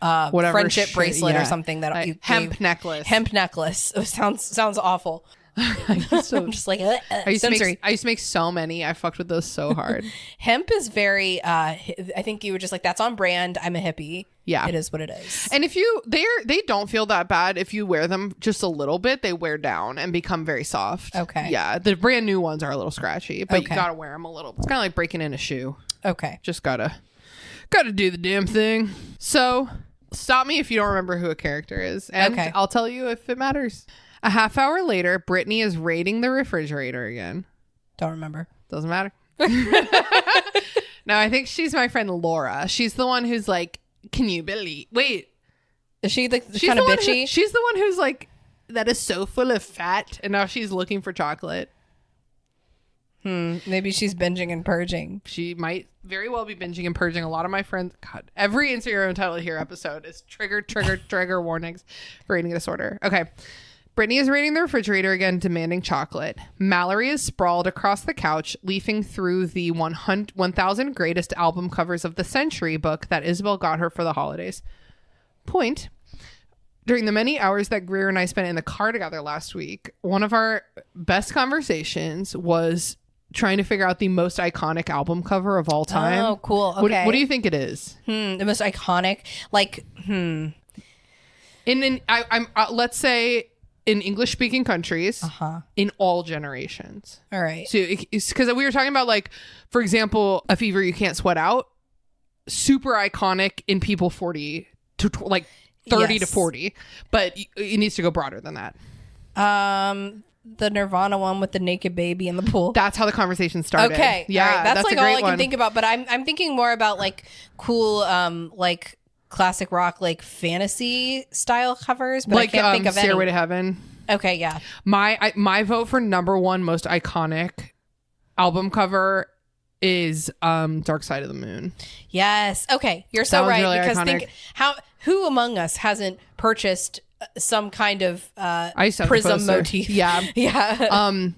D: whatever
E: friendship bracelet or something that you
D: hemp necklace.
E: Hemp necklace. It sounds awful. I'm just like
D: I used to make so many. I fucked with those so hard.
E: Hemp is very I think you were just like, that's on brand. I'm a hippie.
D: Yeah,
E: it is what it is.
D: And if they don't feel that bad if you wear them just a little bit, they wear down and become very soft.
E: Okay.
D: Yeah, the brand new ones are a little scratchy, but you gotta wear them a little. It's kind of like breaking in a shoe.
E: Okay.
D: Just gotta do the damn thing. So stop me if you don't remember who a character is, and I'll tell you if it matters. A half hour later, Brittany is raiding the refrigerator again.
E: Don't remember.
D: Doesn't matter. No, I think she's my friend Laura. She's the one who's like, can you believe? Wait.
E: Is she like kind of bitchy?
D: She's the one who's like, that is so full of fat. And now she's looking for chocolate.
E: Maybe she's binging and purging.
D: She might very well be binging and purging. A lot of my friends, God, every Insert Your Own Title here episode is trigger warnings for eating disorder. Okay. Brittany is raiding the refrigerator again, demanding chocolate. Mallory is sprawled across the couch, leafing through the 1000 Greatest Album Covers of the Century book that Isabel got her for the holidays. Point. During the many hours that Greer and I spent in the car together last week, one of our best conversations was trying to figure out the most iconic album cover of all time.
E: Oh, cool. Okay.
D: What do you think it is?
E: The most iconic, like,
D: let's say in English speaking countries, in all generations.
E: All right.
D: So because we were talking about, like, for example, A Fever You Can't Sweat Out, super iconic in people 40 to like 30 to 40, but it needs to go broader than that.
E: The Nirvana one with the naked baby in the pool.
D: That's how the conversation started.
E: Okay.
D: Yeah.
E: Right. That's like all I can
D: one.
E: think about, but I'm thinking more about like cool, like classic rock, like fantasy style covers, but
D: like,
E: I can't think of any.
D: Stairway to Heaven.
E: Okay. Yeah.
D: My vote for number one most iconic album cover is Dark Side of the Moon.
E: Yes. Okay. You're so right.
D: Really
E: because
D: iconic.
E: Who among us hasn't purchased some kind of
D: I used to have the
E: prism
D: poster.
E: motif?
D: Yeah.
E: Yeah.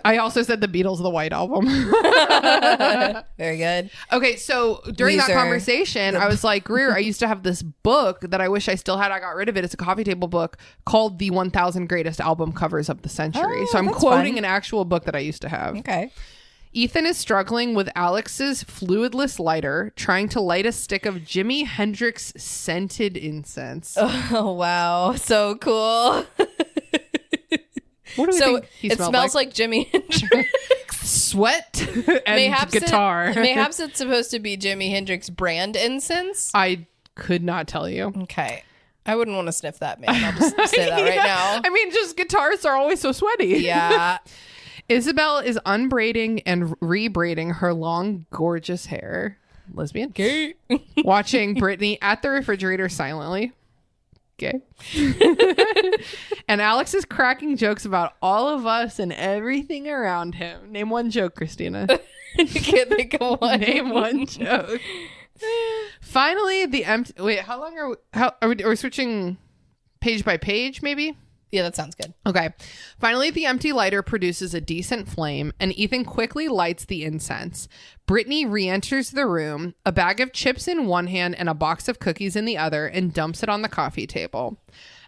D: I also said the Beatles, the White Album.
E: Very good.
D: Okay, so during that
E: Weezer.
D: conversation, I was like, Greer, I used to have this book that I wish I still had. I got rid of it. It's a coffee table book called The 1000 Greatest Album Covers of the Century.
E: Oh,
D: So I'm
E: that's
D: quoting
E: fun.
D: an actual book that I used to have.
E: Okay.
D: Ethan is struggling with Alex's fluidless lighter, trying to light a stick of Jimi Hendrix scented incense.
E: Oh, wow. So cool.
D: What do we
E: So
D: think he
E: it smells like Jimi Hendrix.
D: Sweat and guitar.
E: Mayhaps it's supposed to be Jimi Hendrix brand incense.
D: I could not tell you.
E: Okay. I wouldn't want to sniff that, man. I'll just say that right now.
D: I mean, just guitarists are always so sweaty.
E: Yeah.
D: Isabel is unbraiding and rebraiding her long, gorgeous hair. Lesbian.
E: Gay.
D: Watching Brittany at the refrigerator silently. Gay. And Alex is cracking jokes about all of us and everything around him. Name one joke, Christina.
E: I can't think of one.
D: Name one joke. Finally, the empty. Wait, how long are we? Are we switching page by page, maybe?
E: Yeah, that sounds good.
D: Okay. Finally, the empty lighter produces a decent flame, and Ethan quickly lights the incense. Brittany re-enters the room, a bag of chips in one hand and a box of cookies in the other, and dumps it on the coffee table.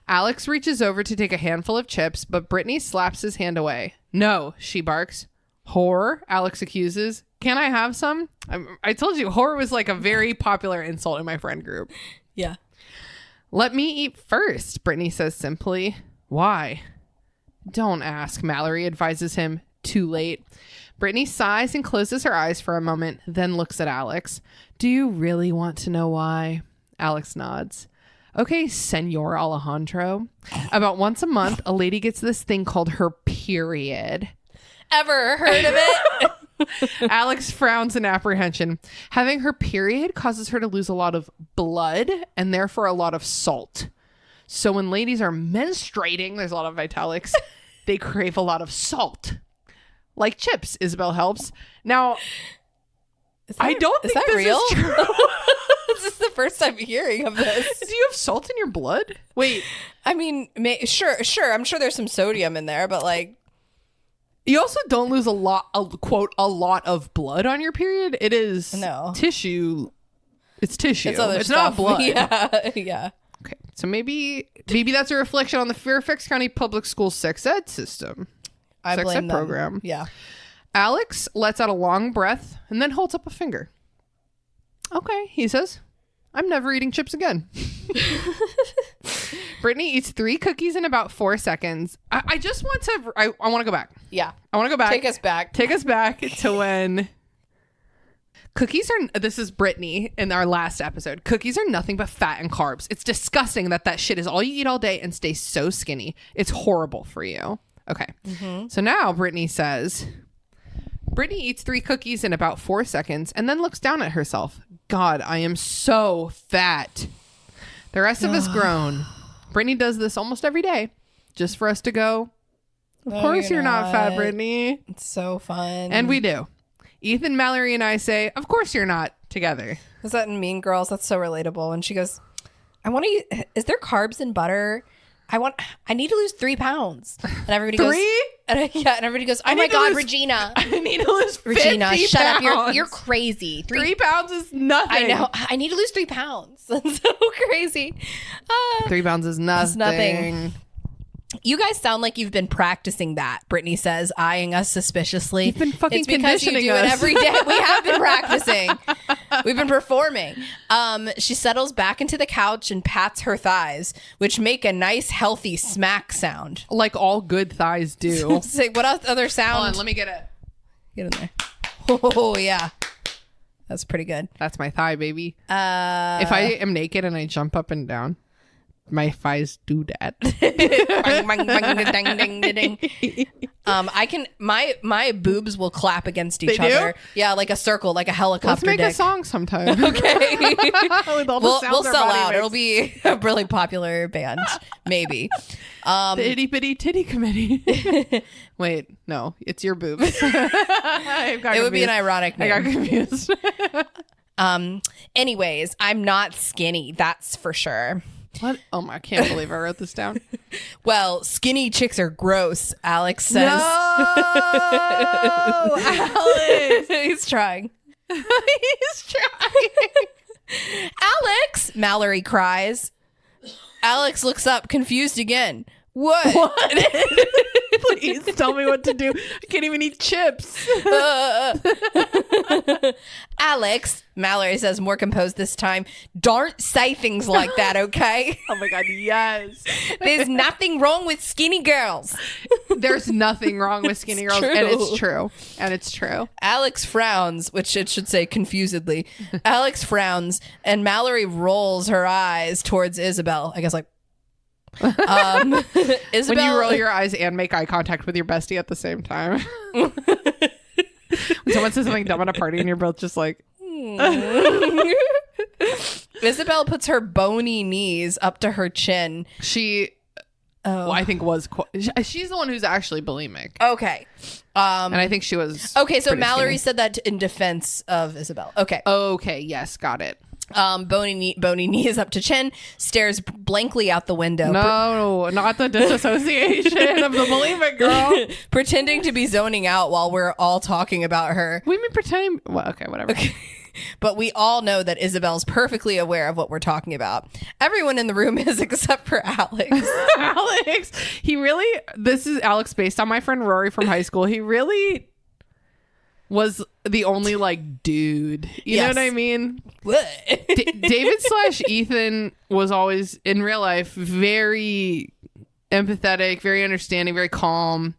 D: Alex reaches over to take a handful of chips, but Brittany slaps his hand away. No, she barks. Whore, Alex accuses. Can I have some? I told you, whore was like a very popular insult in my friend group.
E: Yeah.
D: Let me eat first, Brittany says simply. Why? Don't ask, Mallory advises him. Too late. Brittany sighs and closes her eyes for a moment, then looks at Alex. Do you really want to know why? Alex nods. Okay, Senor Alejandro. About once a month, a lady gets this thing called her period.
E: Ever heard of it?
D: Alex frowns in apprehension. Having her period causes her to lose a lot of blood and therefore a lot of salt. So when ladies are menstruating, there's a lot of italics, they crave a lot of salt. Like chips, Isabel helps. Now, I don't think this
E: real?
D: is true.
E: This is the first time hearing of this.
D: Do you have salt in your blood? Wait.
E: I mean, sure. I'm sure there's some sodium in there, but like...
D: You also don't lose a lot of blood on your period. It is tissue. It's tissue. It's not blood.
E: Yeah, yeah.
D: Okay, so maybe that's a reflection on the Fairfax County Public School sex ed system.
E: I
D: sex
E: blame
D: ed
E: them.
D: program.
E: Yeah.
D: Alex lets out a long breath and then holds up a finger. Okay, he says, I'm never eating chips again. Brittany eats 3 cookies in about 4 seconds. I just want to, I want to go back.
E: Yeah.
D: I want to go back.
E: Take us back
D: to when cookies are, this is Brittany in our last episode. Cookies are nothing but fat and carbs. It's disgusting that shit is all you eat all day and stay so skinny. It's horrible for you. Okay. Mm-hmm. So now Brittany says, Brittany eats 3 cookies in about 4 seconds and then looks down at herself. God, I am so fat. The rest of us groan. Brittany does this almost every day just for us to go, of course you're not fat, Brittany.
E: It's so fun.
D: And we do. Ethan, Mallory, and I say, of course you're not, together.
E: Was that in Mean Girls? That's so relatable. And she goes, I want to eat, is there carbs in butter? I need to lose 3 pounds. And everybody goes,
D: 3?
E: And everybody goes, oh my God, Regina.
D: I need to lose 50
E: Regina, shut
D: pounds.
E: up. You're crazy.
D: 3 pounds is nothing.
E: I know. I need to lose 3 pounds. That's so crazy.
D: 3 pounds is nothing.
E: It's nothing. You guys sound like you've been practicing that, Brittany says, eyeing us suspiciously.
D: You've been fucking
E: it's because you
D: conditioning
E: do it
D: us.
E: every day. We have been practicing. We've been performing. She settles back into the couch and pats her thighs, which make a nice, healthy smack sound.
D: Like all good thighs do.
E: Say, what other sound?
D: Hold on, let me get it.
E: Get in there. Oh, yeah. That's pretty good.
D: That's my thigh, baby. If I am naked and I jump up and down, my thighs do that.
E: I can my boobs will clap against each
D: They do?
E: other. Yeah, like a circle, like a helicopter.
D: Let's make
E: dick.
D: a song sometime.
E: Okay.
D: With all the sounds
E: we'll
D: our
E: sell
D: body
E: out.
D: makes.
E: It'll be a really popular band, maybe.
D: The itty bitty titty committee. Wait, no, it's your boobs.
E: It would be an ironic
D: I got
E: name.
D: confused.
E: Anyways, I'm not skinny, that's for sure.
D: What? Oh my! I can't believe I wrote this down.
E: Well, skinny chicks are gross, Alex says.
D: No! Alex.
E: He's trying.
D: He's trying.
E: Alex, Mallory cries. Alex looks up, confused again. What?
D: Please tell me what to do. I can't even eat chips.
E: Alex, Mallory says, more composed this time. Don't say things like that, okay?
D: Oh my God, yes.
E: There's nothing wrong with skinny girls.
D: There's nothing wrong with skinny girls.
E: true.
D: And it's true. And it's true.
E: Alex frowns, which it should say confusedly. Alex frowns, and Mallory rolls her eyes towards Isabel. I guess like, Isabel.
D: When you roll your eyes and make eye contact with your bestie at the same time. When someone says something dumb at a party and you're both just like...
E: Isabel puts her bony knees up to her chin.
D: She... Well, I think was... She's the one who's actually bulimic.
E: Okay.
D: And I think she was...
E: Okay, so
D: pretty
E: Mallory
D: skinny.
E: said that in defense of Isabel. Okay.
D: Okay, yes, got it.
E: Bony knees up to chin, stares blankly out the window.
D: No, not the disassociation of the bulimic girl.
E: Pretending to be zoning out while we're all talking about her.
D: We mean pretending... Well, okay, whatever. Okay.
E: But we all know that Isabel's perfectly aware of what we're talking about. Everyone in the room is except for Alex.
D: Alex, he really... This is Alex based on my friend Rory from high school. He really was the only, like, dude. You know
E: Yes.
D: what I mean?
E: What?
D: David / Ethan was always, in real life, very empathetic, very understanding, very calm.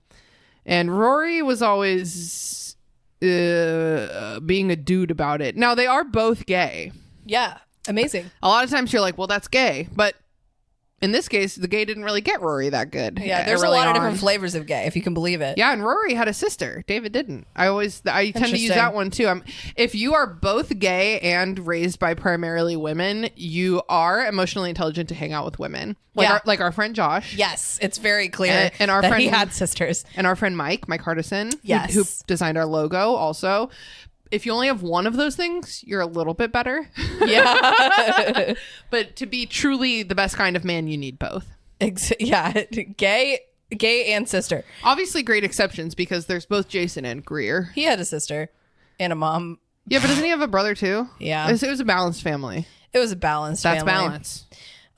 D: And Rory was always being a dude about it. Now, they are both gay.
E: Yeah. Amazing.
D: A lot of times you're like, well, that's gay. But in this case, the gay didn't really get Rory that good.
E: Yeah, there's
D: early
E: a lot of
D: on.
E: different flavors of gay, if you can believe it.
D: Yeah, and Rory had a sister. David didn't. I tend to use
E: Interesting.
D: that one too. If you are both gay and raised by primarily women, you are emotionally intelligent to hang out with women. Like our friend Josh.
E: Yes, it's very clear
D: And our
E: that
D: friend
E: he had sisters.
D: And our friend Mike Hardison,
E: Yes.
D: who designed our logo also. If you only have one of those things, you're a little bit better.
E: Yeah.
D: But to be truly the best kind of man, you need both.
E: Yeah, gay and sister.
D: Obviously, great exceptions because there's both Jason and Greer.
E: He had a sister and a mom.
D: Yeah, but doesn't he have a brother too?
E: Yeah.
D: It was a balanced family.
E: It was a balanced
D: That's
E: family.
D: balance.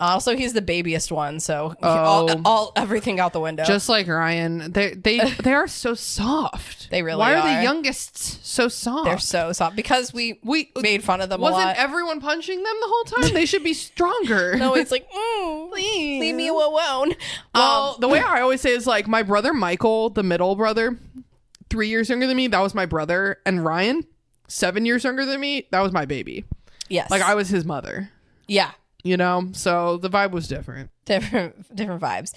E: Also, he's the babiest one, so
D: Oh.
E: everything out the window.
D: Just like Ryan, they are so soft.
E: They really
D: Why are
E: are.
D: the youngest so soft?
E: They're so soft because we made fun of them a
D: Wasn't
E: lot.
D: everyone punching them the whole time? They should be stronger.
E: No, it's like,
D: Please.
E: leave me alone.
D: Well, the way I always say is like my brother Michael, the middle brother, 3 years younger than me, that was my brother, and Ryan, 7 years younger than me, that was my baby.
E: Yes,
D: Like I was his mother.
E: Yeah,
D: You know, so the vibe was different.
E: different vibes.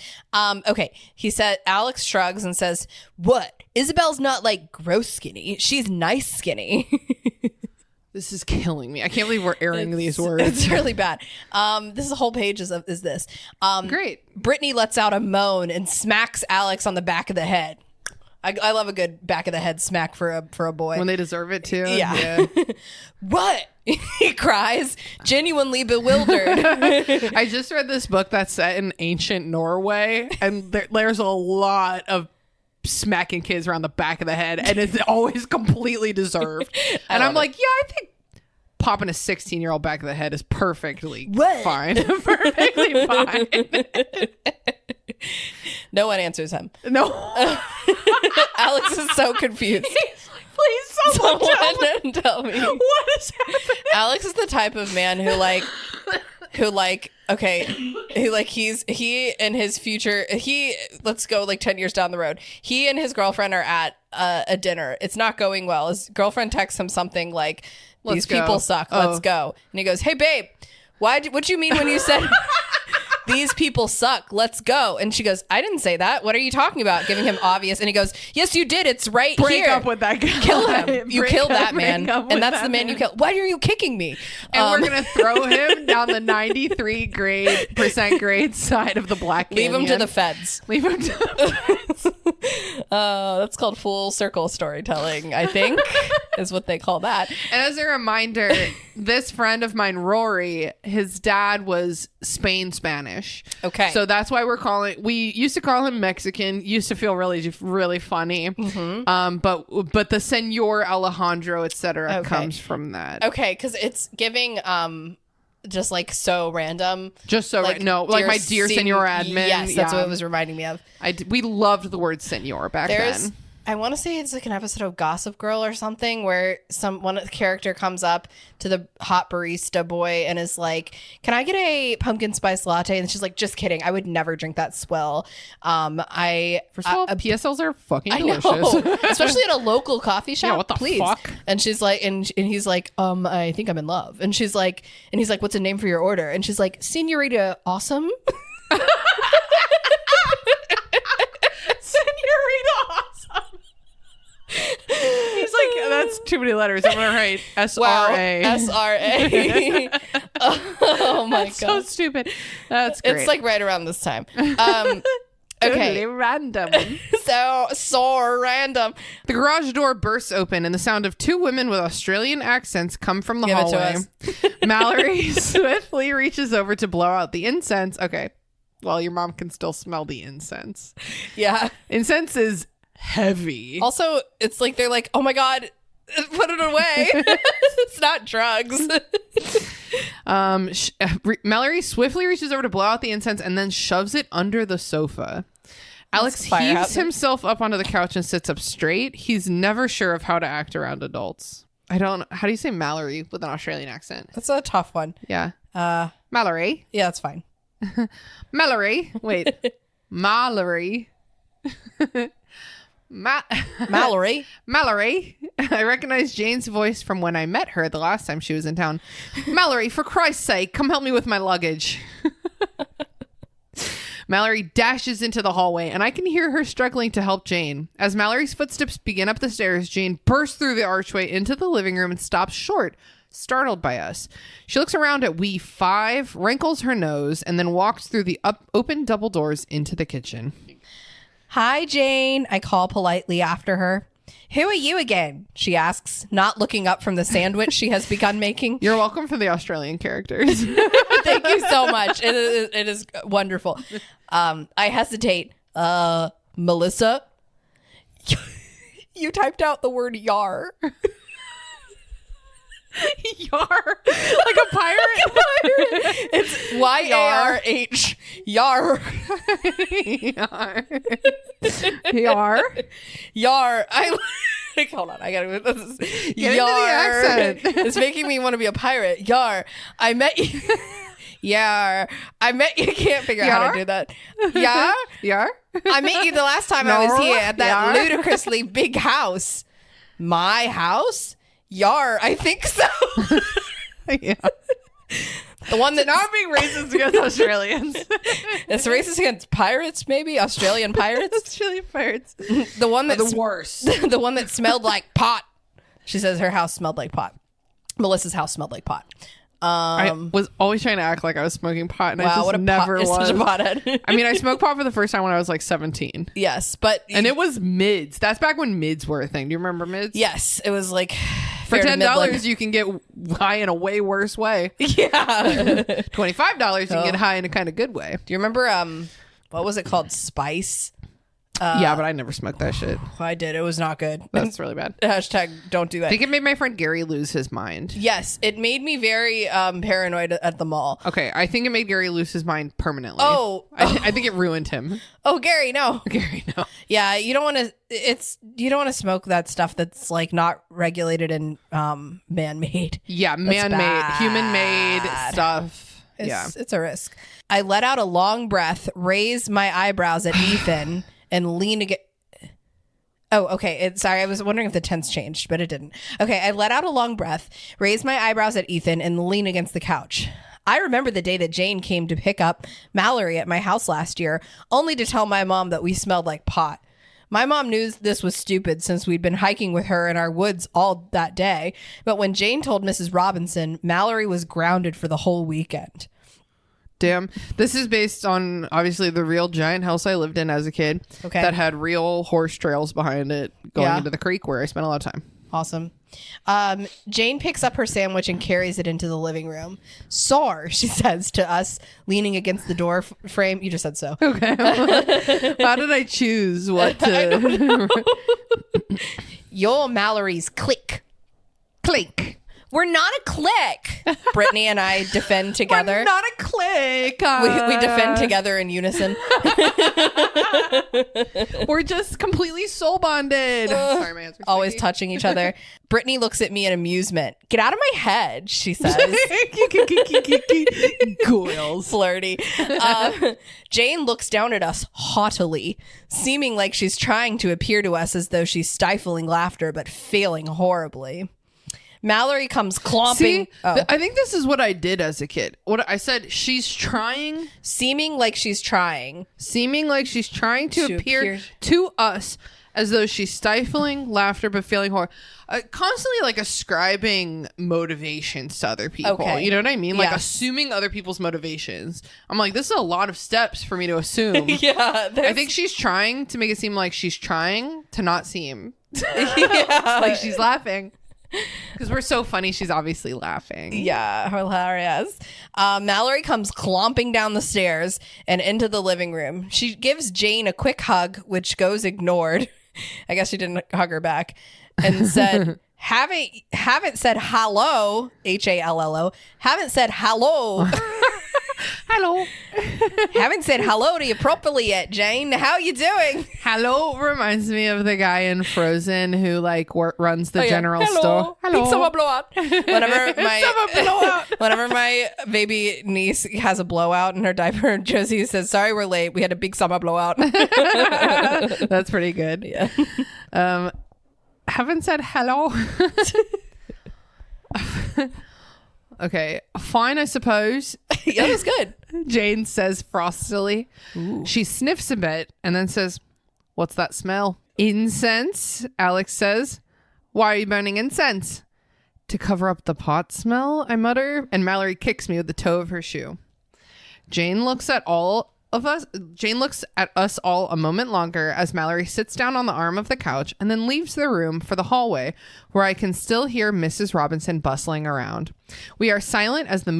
E: Okay, he said. Alex shrugs and says, "What? Isabel's not like gross skinny. She's nice skinny."
D: This is killing me. I can't believe we're airing these words.
E: It's really bad. This is a whole page is this.
D: Great.
E: Brittany lets out a moan and smacks Alex on the back of the head. I love a good back of the head smack for a boy.
D: When they deserve it too.
E: Yeah. What? He cries, genuinely bewildered.
D: I just read this book that's set in ancient Norway, and there's a lot of smacking kids around the back of the head, and it's always completely deserved. And I'm like, yeah, I think popping a 16-year-old back of the head is perfectly fine. Perfectly fine.
E: No one answers him.
D: No.
E: Alex is so confused.
D: Please, someone
E: Tell me.
D: what is happening.
E: Alex is the type of man he and his future, let's go like 10 years down the road. He and his girlfriend are at a dinner. It's not going well. His girlfriend texts him something like, "These people suck. Let's go." And he goes, "Hey babe, what you mean when you said these people suck? Let's go." And she goes, "I didn't say that. What are you talking about?" Giving him obvious. And he goes, "Yes, you did. It's right
D: Break
E: here.
D: up with that guy.
E: Kill him. You
D: Break
E: kill
D: up-
E: that man.
D: break up with
E: And that's
D: that
E: the man you
D: man.
E: kill. Why are you kicking me?"
D: And we're going to throw him down the 93 grade side of the Black
E: leave him to
D: Canyon.
E: the feds.
D: Leave him to the feds.
E: That's called full circle storytelling, I think, is what they call that.
D: And as a reminder, this friend of mine, Rory, his dad was Spanish.
E: Okay.
D: So that's why we used to call him Mexican, used to feel really, really funny. But the Senor Alejandro, etc. comes from that.
E: Okay, because it's giving just like so random.
D: Just so like my dear Senor Admin.
E: Yes, that's what it was reminding me of.
D: We loved the word Senor back then.
E: I want to say it's like an episode of Gossip Girl or something where one character comes up to the hot barista boy and is like, "Can I get a pumpkin spice latte?" And she's like, "Just kidding. I would never drink that swill."
D: First of all, PSLs are fucking delicious.
E: I know. Especially at a local coffee shop.
D: Yeah, what the fuck?
E: And she's like, and he's like, I think I'm in love. And she's like, and he's like, "What's a name for your order?" And she's like, "Senorita Awesome."
D: Senorita Awesome. He's like, that's too many letters. I'm gonna write SRA.
E: Wow, SRA. Oh my god,
D: so stupid. That's great.
E: It's like right around this time.
D: Okay,
E: Okay,
D: random.
E: so random.
D: The garage door bursts open, and the sound of two women with Australian accents come from the
E: Give it to
D: hallway.
E: us.
D: Mallory swiftly reaches over to blow out the incense. Okay, well, your mom can still smell the incense.
E: Yeah.
D: Incense is heavy.
E: Also, it's like they're like, "Oh my god, put it away." It's not drugs.
D: Mallory swiftly reaches over to blow out the incense and then shoves it under the sofa. Alex heaves himself up onto the couch and sits up straight. He's never sure of how to act around adults. How do you say Mallory with an Australian accent?
E: That's a tough one.
D: Yeah. Mallory.
E: Yeah, that's fine.
D: Mallory. Wait. Mallory.
E: Mallory.
D: Mallory. I recognize Jane's voice from when I met her the last time she was in town. Mallory, for Christ's sake, come help me with my luggage. Mallory dashes into the hallway, and I can hear her struggling to help Jane. As Mallory's footsteps begin up the stairs, Jane bursts through the archway into the living room and stops short, startled by us. She looks around at we five, wrinkles her nose, and then walks through the open double doors into the kitchen.
E: "Hi, Jane," I call politely after her. "Who are you again?" she asks, not looking up from the sandwich she has begun making.
D: You're welcome for the Australian characters.
E: Thank you so much. It is wonderful. I hesitate. Melissa? You typed out the word Yarh.
D: Yarh. Like a pirate?
E: It's Y-A-R-H. Yarh.
D: Yarh.
E: Yarh. Hold on. I gotta. This is,
D: Get into the accent.
E: It's making me want to be a pirate. Yarh. I met you. Yarh. I met you. Can't figure out how to do that. Yarh.
D: Yarh.
E: I met you the last time I was here at that
D: Yarh.
E: ludicrously big house. My house? Yarh, I think so.
D: Yeah.
E: The one that's
D: Not being racist against Australians.
E: it's racist against pirates, maybe Australian pirates.
D: Australian pirates.
E: The one that's
D: The worst.
E: the one that smelled like pot. She says her house smelled like pot. Melissa's house smelled like pot.
D: I was always trying to act like I was smoking pot, and I
E: Wow,
D: just
E: what a
D: never
E: pot,
D: was.
E: such a pothead.
D: I mean, I smoked pot for the first time when I was like 17.
E: Yes, but
D: And it was mids. That's back when mids were a thing. Do you remember mids?
E: yes, it was like
D: For
E: fair to
D: $10,
E: Midland.
D: you can get high in a way worse way.
E: Yeah.
D: $25, you can get high in a kind of good way.
E: Do you remember what was it called? Spice?
D: Yeah, but I never smoked that shit.
E: I did. It was not good.
D: That's really bad.
E: Hashtag don't do
D: I
E: that.
D: think it made my friend Gary lose his mind.
E: Yes, it made me very paranoid at the mall.
D: Okay, I think it made Gary lose his mind permanently.
E: Oh.
D: I think it ruined him.
E: Oh, Gary, no.
D: Gary, no.
E: Yeah, you don't want to smoke that stuff that's like not regulated and man-made.
D: Yeah, man-made,
E: bad.
D: human-made stuff.
E: It's a risk. I let out a long breath, raised my eyebrows at Ethan, and leaned against. Oh, okay. Sorry, I was wondering if the tense changed, but it didn't. Okay, I let out a long breath, raised my eyebrows at Ethan, and leaned against the couch. I remember the day that Jane came to pick up Mallory at my house last year, only to tell my mom that we smelled like pot. My mom knew this was stupid since we'd been hiking with her in our woods all that day, but when Jane told Mrs. Robinson, Mallory was grounded for the whole weekend.
D: Damn. This is based on obviously the real giant house I lived in as a kid.
E: Okay.
D: That had real horse trails behind it going
E: Yeah.
D: into the creek where I spent a lot of time.
E: Awesome. Jane picks up her sandwich and carries it into the living room. "Sor," she says to us, leaning against the door frame. You just said so.
D: Okay. How did I choose what to
E: "You're Mallory's clique."
D: click?
E: We're not a clique. Brittany and I defend together.
D: We're not a clique.
E: We defend together in unison.
D: We're just completely soul bonded. Sorry, my hands are
E: Always
D: sticky.
E: touching each other. Brittany looks at me in amusement. "Get out of my head," she says.
D: Goils.
E: Flirty. Jane looks down at us haughtily, seeming like she's trying to appear to us as though she's stifling laughter, but failing horribly. Mallory comes clomping.
D: See, I think this is what I did as a kid. What I said, she's trying,
E: Seeming like she's trying.
D: seeming like she's trying to
E: To
D: appear
E: appear-
D: to us as though she's stifling laughter but feeling horror. Constantly like ascribing motivations to other people.
E: Okay.
D: You know what I mean? Like
E: Yes.
D: assuming other people's motivations. I'm like, this is a lot of steps for me to assume.
E: Yeah.
D: I think she's trying to make it seem like she's trying to not seem
E: yeah.
D: like she's laughing. Because we're so funny, she's obviously laughing.
E: Yeah, hilarious. Mallory comes clomping down the stairs and into the living room. She gives Jane a quick hug, which goes ignored. I guess she didn't hug her back. And said, haven't said hello, HALLO. Haven't said hello.
D: Hello.
E: Haven't said hello to you properly yet, Jane. How you doing?
D: Hello reminds me of the guy in Frozen who like runs the general store.
E: Hello. Summer blowout. Whenever
D: Summer blowout.
E: whenever my baby niece has a blowout in her diaper, Josie says, "Sorry, we're late. We had a big summer blowout."
D: That's pretty good.
E: Yeah.
D: Haven't said hello. Okay, fine, I suppose.
E: Yeah, that was good.
D: Jane says frostily. She sniffs a bit and then says, "What's that smell?" "Incense," Alex says. "Why are you burning incense?" "To cover up the pot smell," I mutter, and Mallory kicks me with the toe of her shoe. Jane looks at us all a moment longer as Mallory sits down on the arm of the couch and then leaves the room for the hallway, where I can still hear Mrs. Robinson bustling around. We are silent as the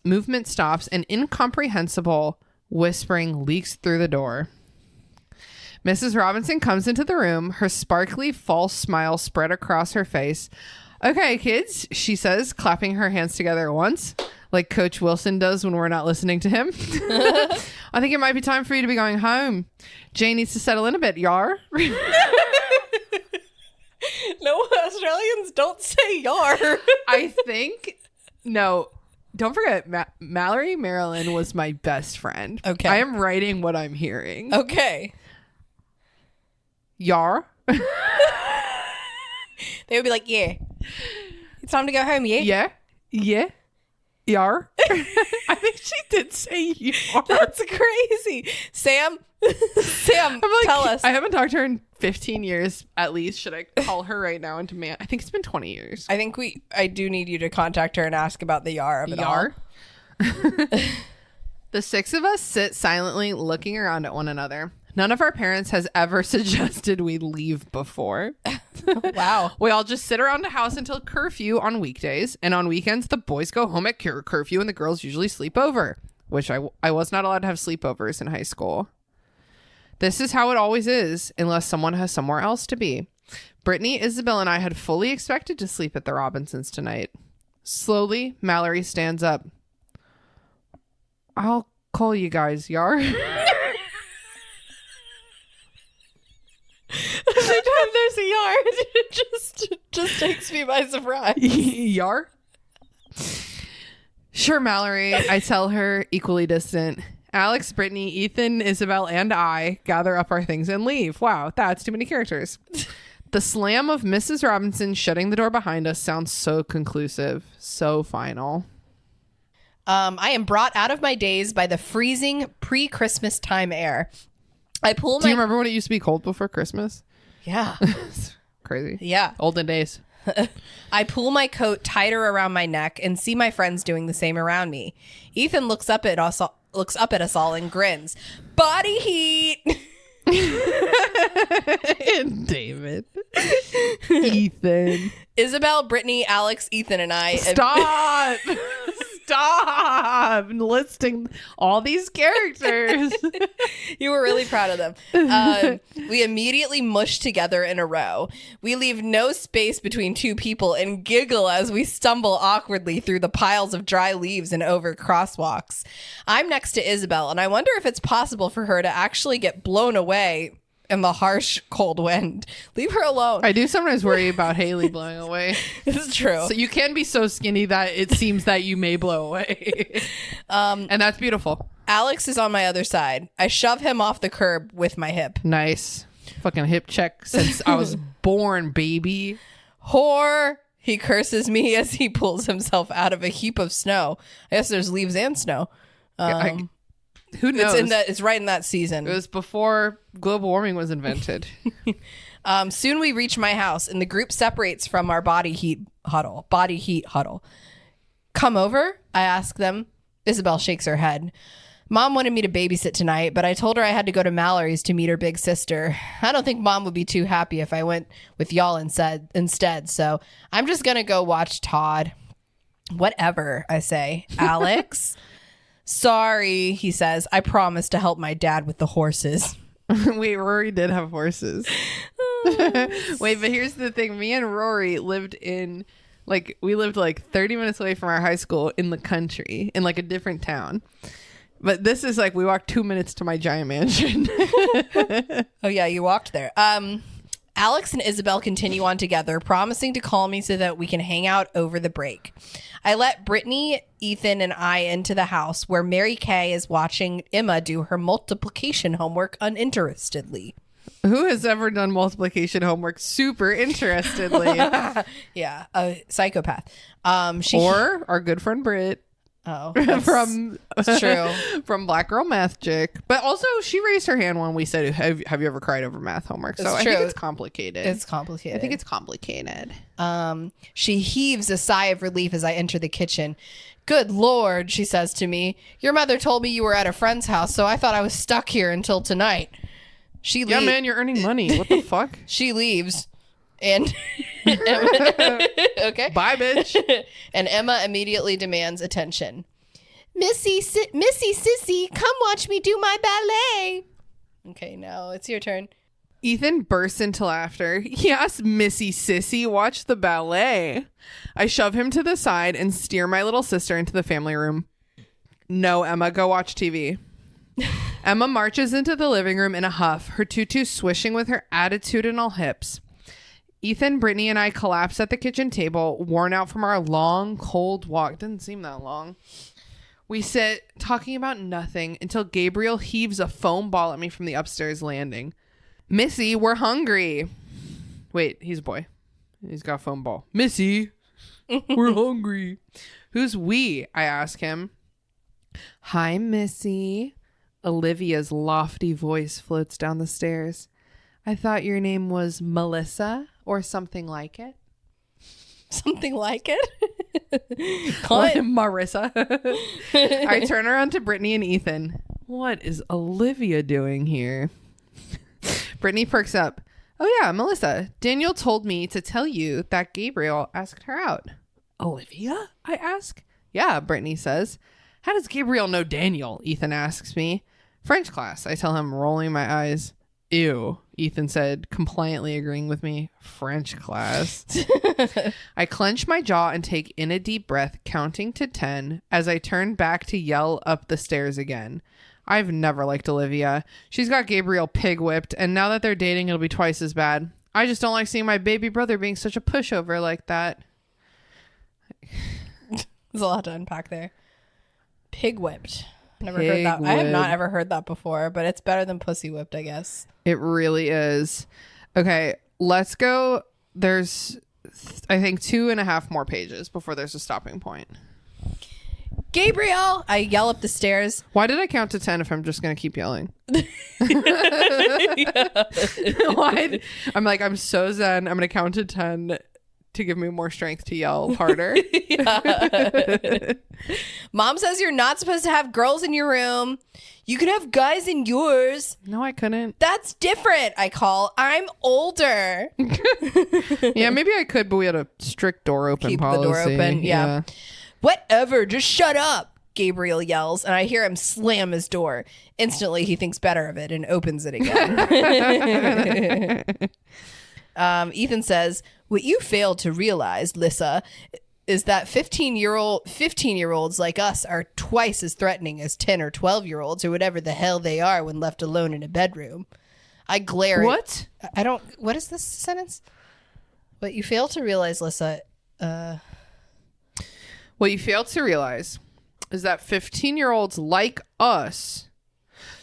D: movement stops and incomprehensible whispering leaks through the door. Mrs. Robinson comes into the room, her sparkly false smile spread across her face. "Okay, kids," she says, clapping her hands together at once, like Coach Wilson does when we're not listening to him. "I think it might be time for you to be going home. Jane needs to settle in a bit, Yarh."
E: No, Australians don't say "yar."
D: I think, no, don't forget, Mallory Marilyn was my best friend.
E: Okay.
D: I am writing what I'm hearing.
E: Okay.
D: Yarh.
E: They would be like, "Yeah, it's time to go home, yeah?"
D: Yeah. Yeah. Yarh. I think she did say Yarh.
E: That's crazy. Sam,
D: I'm like,
E: tell us.
D: I haven't talked to her in 15 years at least. Should I call her right now and demand? I think it's been 20 years.
E: I think I do need you to contact her and ask about the Yarh of it all.
D: Yarh. The six of us sit silently looking around at one another. None of our parents has ever suggested we leave before.
E: Wow.
D: We all just sit around the house until curfew on weekdays, and on weekends the boys go home at curfew and the girls usually sleep over, which I was not allowed to have sleepovers in high school. This is how it always is, unless someone has somewhere else to be. Brittany, Isabel, and I had fully expected to sleep at the Robinsons tonight. Slowly, Mallory stands up. "I'll call you guys, Yarh."
E: Every time there's a Yarh, it just takes me by surprise.
D: Yarh? "Sure, Mallory," I tell her, equally distant. Alex, Brittany, Ethan, Isabel, and I gather up our things and leave. Wow, that's too many characters. The slam of Mrs. Robinson shutting the door behind us sounds so conclusive, so final.
E: I am brought out of my daze by the freezing pre-Christmas time air. I pull
D: Do you remember when it used to be cold before Christmas?
E: Yeah.
D: Crazy.
E: Yeah.
D: Olden days.
E: I pull my coat tighter around my neck and see my friends doing the same around me. Ethan looks up at us all and grins. Body heat.
D: And David. Ethan.
E: Isabel, Brittany, Alex, Ethan, and I.
D: Stop. Stop listing all these characters.
E: You were really proud of them. We immediately mush together in a row. We leave no space between two people and giggle as we stumble awkwardly through the piles of dry leaves and over crosswalks. I'm next to Isabel, and I wonder if it's possible for her to actually get blown away in the harsh, cold wind. Leave her alone.
D: I do sometimes worry about Haley blowing away.
E: It's true.
D: So you can be so skinny that it seems that you may blow away. And that's beautiful.
E: Alex is on my other side. I shove him off the curb with my hip.
D: Nice. Fucking hip check since I was born, baby.
E: Whore! He curses me as he pulls himself out of a heap of snow. I guess there's leaves and snow.
D: Who knows?
E: It's right in that season.
D: It was before global warming was invented.
E: Soon we reach my house and the group separates from our body heat huddle. Come over? I ask them. Isabel shakes her head. Mom wanted me to babysit tonight, but I told her I had to go to Mallory's to meet her big sister. I don't think Mom would be too happy if I went with y'all instead, so I'm just gonna go watch Todd. Whatever, I say. Alex? Sorry, he says. I promised to help my dad with the horses.
D: Wait, Rory did have horses. Wait, but here's the thing. Me and Rory lived 30 minutes away from our high school in the country, in like a different town. But this is like, we walked 2 minutes to my giant mansion.
E: Oh, yeah, you walked there. Alex and Isabel continue on together, promising to call me so that we can hang out over the break. I let Brittany, Ethan, and I into the house where Mary Kay is watching Emma do her multiplication homework uninterestedly.
D: Who has ever done multiplication homework super interestedly?
E: Yeah, a psychopath.
D: Or our good friend Britt.
E: Oh,
D: It's
E: true.
D: From Black Girl Math Chick. But also, she raised her hand when we said, have you ever cried over math homework? So I think it's complicated.
E: It's complicated.
D: I think it's complicated.
E: She heaves a sigh of relief as I enter the kitchen. Good Lord, she says to me. Your mother told me you were at a friend's house, so I thought I was stuck here until tonight.
D: Yeah, man, you're earning money. What the fuck?
E: She leaves. And okay.
D: Bye, bitch.
E: And Emma immediately demands attention. Missy Sissy, come watch me do my ballet. Okay, now it's your turn.
D: Ethan bursts into laughter. Yes, Missy Sissy, watch the ballet. I shove him to the side and steer my little sister into the family room. No, Emma, go watch TV. Emma marches into the living room in a huff, her tutu swishing with her attitudinal hips. Ethan, Brittany, and I collapse at the kitchen table, worn out from our long, cold walk. Didn't seem that long. We sit talking about nothing until Gabriel heaves a foam ball at me from the upstairs landing. Missy, we're hungry. Wait, he's a boy. He's got a foam ball. Missy, we're hungry. Who's we? I ask him. Hi, Missy. Olivia's lofty voice floats down the stairs. I thought your name was Melissa or something like it.
E: Something like it?
D: Marissa. I turn around to Brittany and Ethan. What is Olivia doing here? Brittany perks up. Oh yeah, Melissa. Daniel told me to tell you that Gabriel asked her out. Olivia? I ask. Yeah, Brittany says. How does Gabriel know Daniel? Ethan asks me. French class, I tell him, rolling my eyes. Ew, Ethan said, compliantly agreeing with me. French class. I clench my jaw and take in a deep breath, counting to 10 as I turn back to yell up the stairs again. I've never liked Olivia. She's got Gabriel pig whipped, and now that they're dating, it'll be twice as bad. I just don't like seeing my baby brother being such a pushover like that.
E: There's a lot to unpack there. Pig whipped. Never heard that. I have not ever heard that before, but it's better than pussy whipped, I guess.
D: It really is. Okay, let's go. There's, I think, 2.5 more pages before there's a stopping point.
E: Gabriel! I yell up the stairs.
D: Why did I count to 10 if I'm just going to keep yelling? Why? I'm like, I'm so zen. I'm going to count to 10. to give me more strength to yell harder.
E: Mom says you're not supposed to have girls in your room. You can have guys in yours.
D: No, I couldn't.
E: That's different, I call. I'm older.
D: Yeah, maybe I could, but we had a strict door open
E: Keep
D: policy.
E: the door open. Yeah. Whatever. Just shut up, Gabriel yells, and I hear him slam his door. Instantly, he thinks better of it and opens it again. Ethan says, what you fail to realize, Lissa, is that 15-year-olds like us are twice as threatening as 10 or 12-year-olds or whatever the hell they are when left alone in a bedroom. I glare.
D: What?
E: I don't. What is this sentence? What you fail to realize, Lissa.
D: What you fail to realize is that 15-year-olds like us.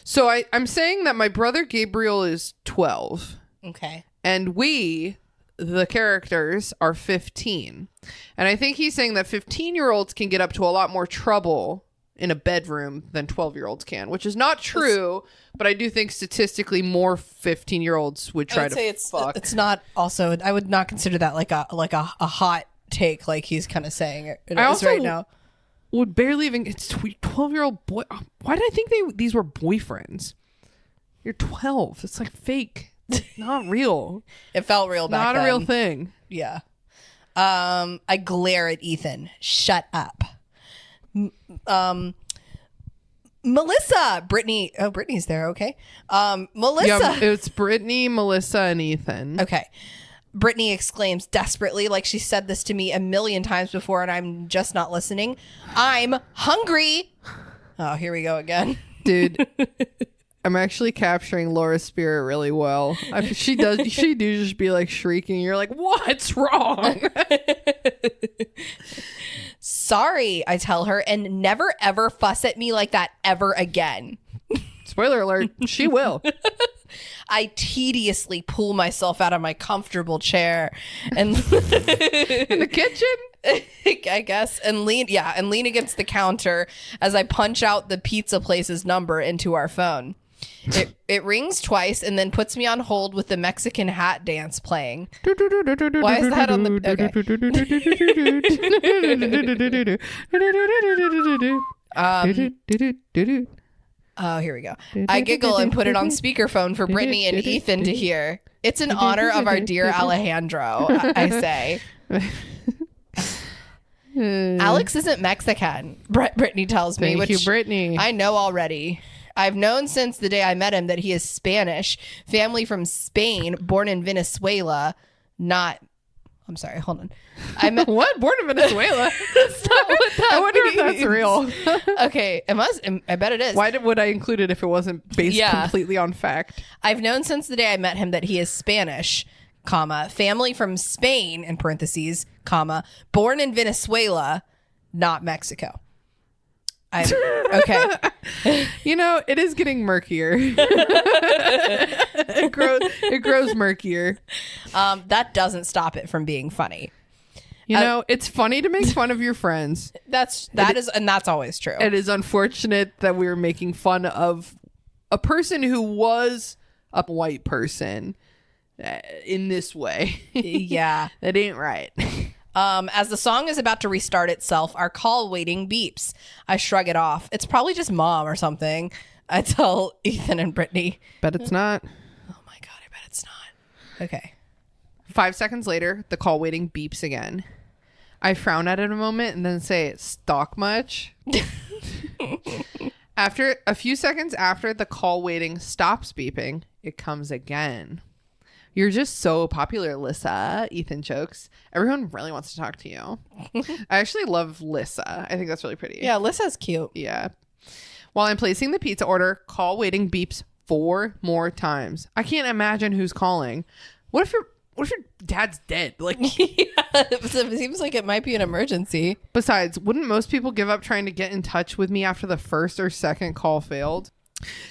D: So I'm saying that my brother Gabriel is 12.
E: Okay.
D: And we, the characters, are 15. And I think he's saying that 15-year-olds can get up to a lot more trouble in a bedroom than 12-year-olds can, which is not true, but I do think statistically more 15-year-olds would try to fuck.
E: It's not also, I would not consider that like a hot take like he's kind of saying it
D: I also
E: right now.
D: Would barely even, it's 12-year-old boy. Why did I think these were boyfriends? You're 12. It's like fake. It's not real.
E: It felt real back then.
D: Not a real thing.
E: Yeah. I glare at Ethan. Shut up. Melissa, Brittany. Oh, Brittany's there. Okay. Melissa.
D: Yeah, it's Brittany, Melissa, and Ethan.
E: Okay. Brittany exclaims desperately, like she said this to me a million times before and I'm just not listening. I'm hungry. Oh, here we go again.
D: Dude, I'm actually capturing Laura's spirit really well. She do just be like shrieking. You're like, what's wrong?
E: Sorry, I tell her, and never ever fuss at me like that ever again.
D: Spoiler alert, she will.
E: I tediously pull myself out of my comfortable chair and
D: in the kitchen,
E: I guess, and lean against the counter as I punch out the pizza place's number into our phone. It rings twice and then puts me on hold with the Mexican hat dance playing. Why is that on the okay. Oh, here we go. I giggle and put it on speakerphone for Brittany and Ethan to hear. It's in honor of our dear Alejandro, I say. Alex isn't Mexican, Brittany tells me.
D: Thank you, Brittany.
E: I know already. I've known since the day I met him that he is Spanish, family from Spain, born in Venezuela, not... I'm sorry, hold on.
D: What? Born in Venezuela? I wonder if that's real.
E: Okay, it must. I bet it is.
D: Why would I include it if it wasn't based completely on fact?
E: I've known since the day I met him that he is Spanish, comma, family from Spain, in parentheses, comma, born in Venezuela, not Mexico. Okay.
D: You know, it is getting murkier. It grows murkier.
E: That doesn't stop it from being funny.
D: You know, it's funny to make fun of your friends.
E: That's always true.
D: It is unfortunate that we were making fun of a person who was a white person in this way.
E: Yeah.
D: That ain't right.
E: As the song is about to restart itself, our call waiting beeps. I shrug it off. It's probably just mom or something. I tell Ethan and Brittany.
D: Bet it's not.
E: Oh my God, I bet it's not. Okay.
D: 5 seconds later, the call waiting beeps again. I frown at it a moment and then say, "Stalk much?" After a few seconds after the call waiting stops beeping, it comes again. You're just so popular, Lissa, Ethan jokes. Everyone really wants to talk to you. I actually love Lissa. I think that's really pretty.
E: Yeah, Lissa's cute.
D: Yeah. While I'm placing the pizza order, call waiting beeps 4 more times. I can't imagine who's calling. What if your dad's dead? Like,
E: Yeah, it seems like it might be an emergency.
D: Besides, wouldn't most people give up trying to get in touch with me after the first or second call failed?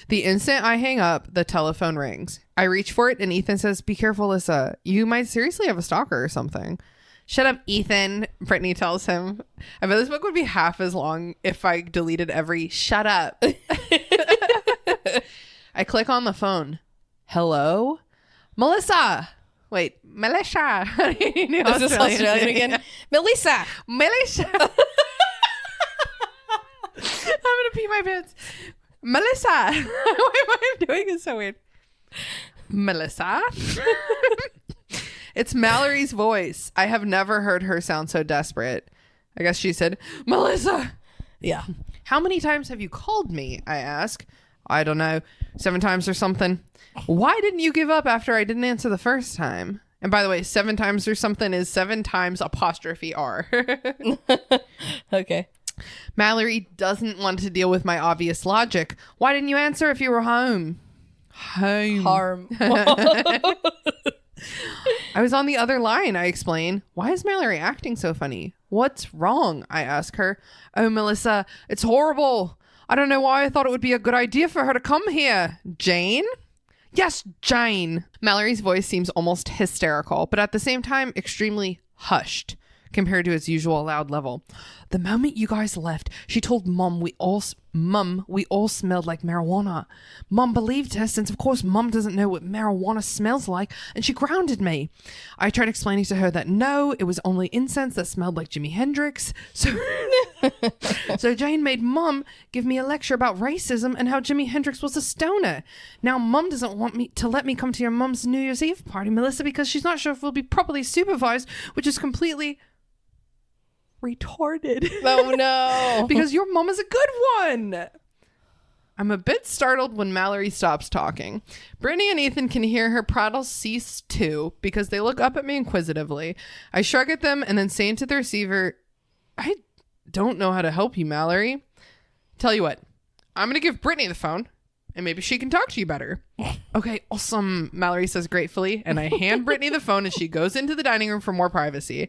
D: The instant I hang up, the telephone rings. I reach for it and Ethan says, "Be careful, Lissa. You might seriously have a stalker or something." "Shut up, Ethan," Brittany tells him. I bet this book would be half as long if I deleted every "shut up." I click on the phone. "Hello? Melissa." Wait, Melissa.
E: Is this Australian again? Melissa.
D: Melissa. I'm gonna pee my pants. Melissa. Why am I doing it so weird? Melissa. It's Mallory's voice. I have never heard her sound so desperate. I guess she said, Melissa.
E: Yeah.
D: How many times have you called me? I ask. I don't know. 7 times or something. Why didn't you give up after I didn't answer the first time? And by the way, 7 times or something is 7 times apostrophe R.
E: Okay.
D: Mallory doesn't want to deal with my obvious logic. Why didn't you answer if you were home?
E: Harm.
D: I was on the other line, I explain. Why is Mallory acting so funny? What's wrong? I ask her. Oh, Melissa, it's horrible. I don't know why I thought it would be a good idea for her to come here. Jane? Yes, Jane. Mallory's voice seems almost hysterical, but at the same time, extremely hushed compared to its usual loud level. The moment you guys left, she told Mum we all smelled like marijuana. Mum believed her since, of course, Mum doesn't know what marijuana smells like, and she grounded me. I tried explaining to her that no, it was only incense that smelled like Jimi Hendrix. So Jane made Mum give me a lecture about racism and how Jimi Hendrix was a stoner. Now Mum doesn't want me to let me come to your Mum's New Year's Eve party, Melissa, because she's not sure if we'll be properly supervised, which is completely retarded.
E: Oh no.
D: Because your mom is a good one. I'm a bit startled when Mallory stops talking. Brittany and Ethan can hear her prattle cease too, because they look up at me inquisitively. I shrug at them and then say into the receiver, I don't know how to help you, Mallory. Tell you what, I'm gonna give Brittany the phone and maybe she can talk to you better. Okay, awesome, Mallory says gratefully, and I hand Brittany the phone as she goes into the dining room for more privacy.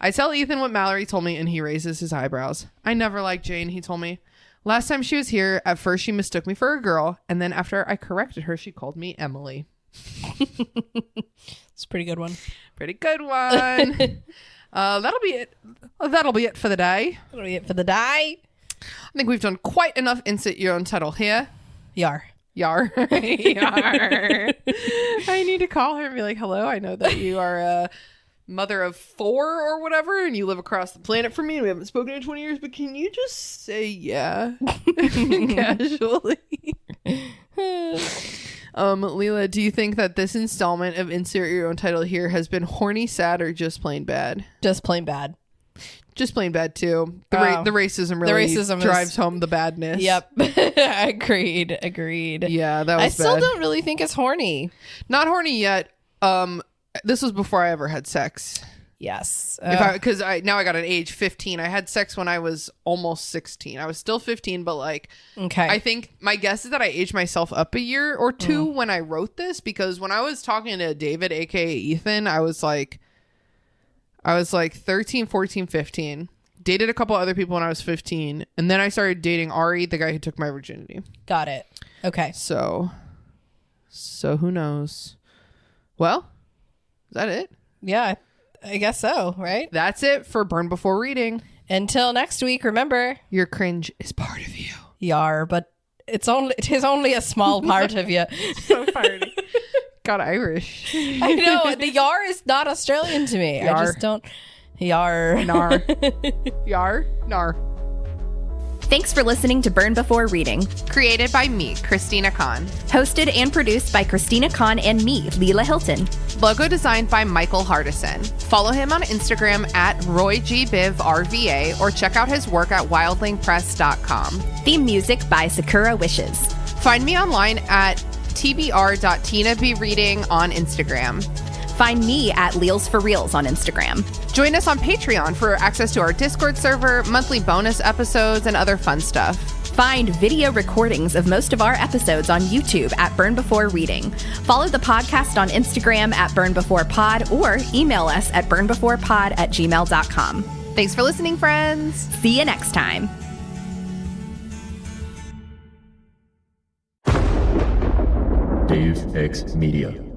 D: I tell Ethan what Mallory told me and he raises his eyebrows. I never liked Jane, he told me. Last time she was here, at first she mistook me for a girl, and then after I corrected her, she called me Emily.
E: It's a pretty good one.
D: Pretty good one. That'll be it. That'll be it for the day.
E: That'll be it for the day.
D: I think we've done quite enough insert your own title here.
E: Yarh.
D: Yarh. Yarh. I need to call her and be like, hello, I know that you are mother of 4 or whatever, and you live across the planet from me, and we haven't spoken in 20 years, but can you just say yeah? Casually. Leela, do you think that this installment of Insert Your Own Title here has been horny, sad, or just plain bad?
E: Just plain bad.
D: Just plain bad, too. The racism really drives home the badness.
E: Yep. Agreed.
D: Yeah, that was
E: I
D: bad.
E: still don't really think it's horny.
D: Not horny yet. This was before I ever had sex.
E: Yes.
D: Because now I got an age 15. I had sex when I was almost 16. I was still 15, but like,
E: okay.
D: I think my guess is that I aged myself up a year or 2 when I wrote this, because when I was talking to David, aka Ethan, I was like 13, 14, 15. Dated a couple other people when I was 15, and then I started dating Ari, the guy who took my virginity.
E: Got it. Okay.
D: So who knows? Well, is that it?
E: Yeah, I guess so, right?
D: That's it for Burn Before Reading.
E: Until next week, remember,
D: your cringe is part of you.
E: Yarh, but it is only a small part of you.
D: So party. God, Irish.
E: I know. The Yarh is not Australian to me.
D: Yarh.
E: I just don't. Yarh.
D: Nar. Yarh. Nar.
C: Thanks for listening to Burn Before Reading.
D: Created by me, Christina Kann.
C: Hosted and produced by Christina Kann and me, Leela Hilton.
D: Logo designed by Michael Hardison. Follow him on Instagram at RoyGBivRVA or check out his work at wildlingpress.com.
C: Theme music by Sakura Wishes.
D: Find me online at tbr.tinabereading on Instagram.
C: Find me at Leels for Reels on Instagram.
D: Join us on Patreon for access to our Discord server, monthly bonus episodes, and other fun stuff.
C: Find video recordings of most of our episodes on YouTube at Burn Before Reading. Follow the podcast on Instagram at Burn Before Pod or email us at burnbeforepod@gmail.com.
D: Thanks for listening, friends.
C: See you next time.
F: Dave X Media.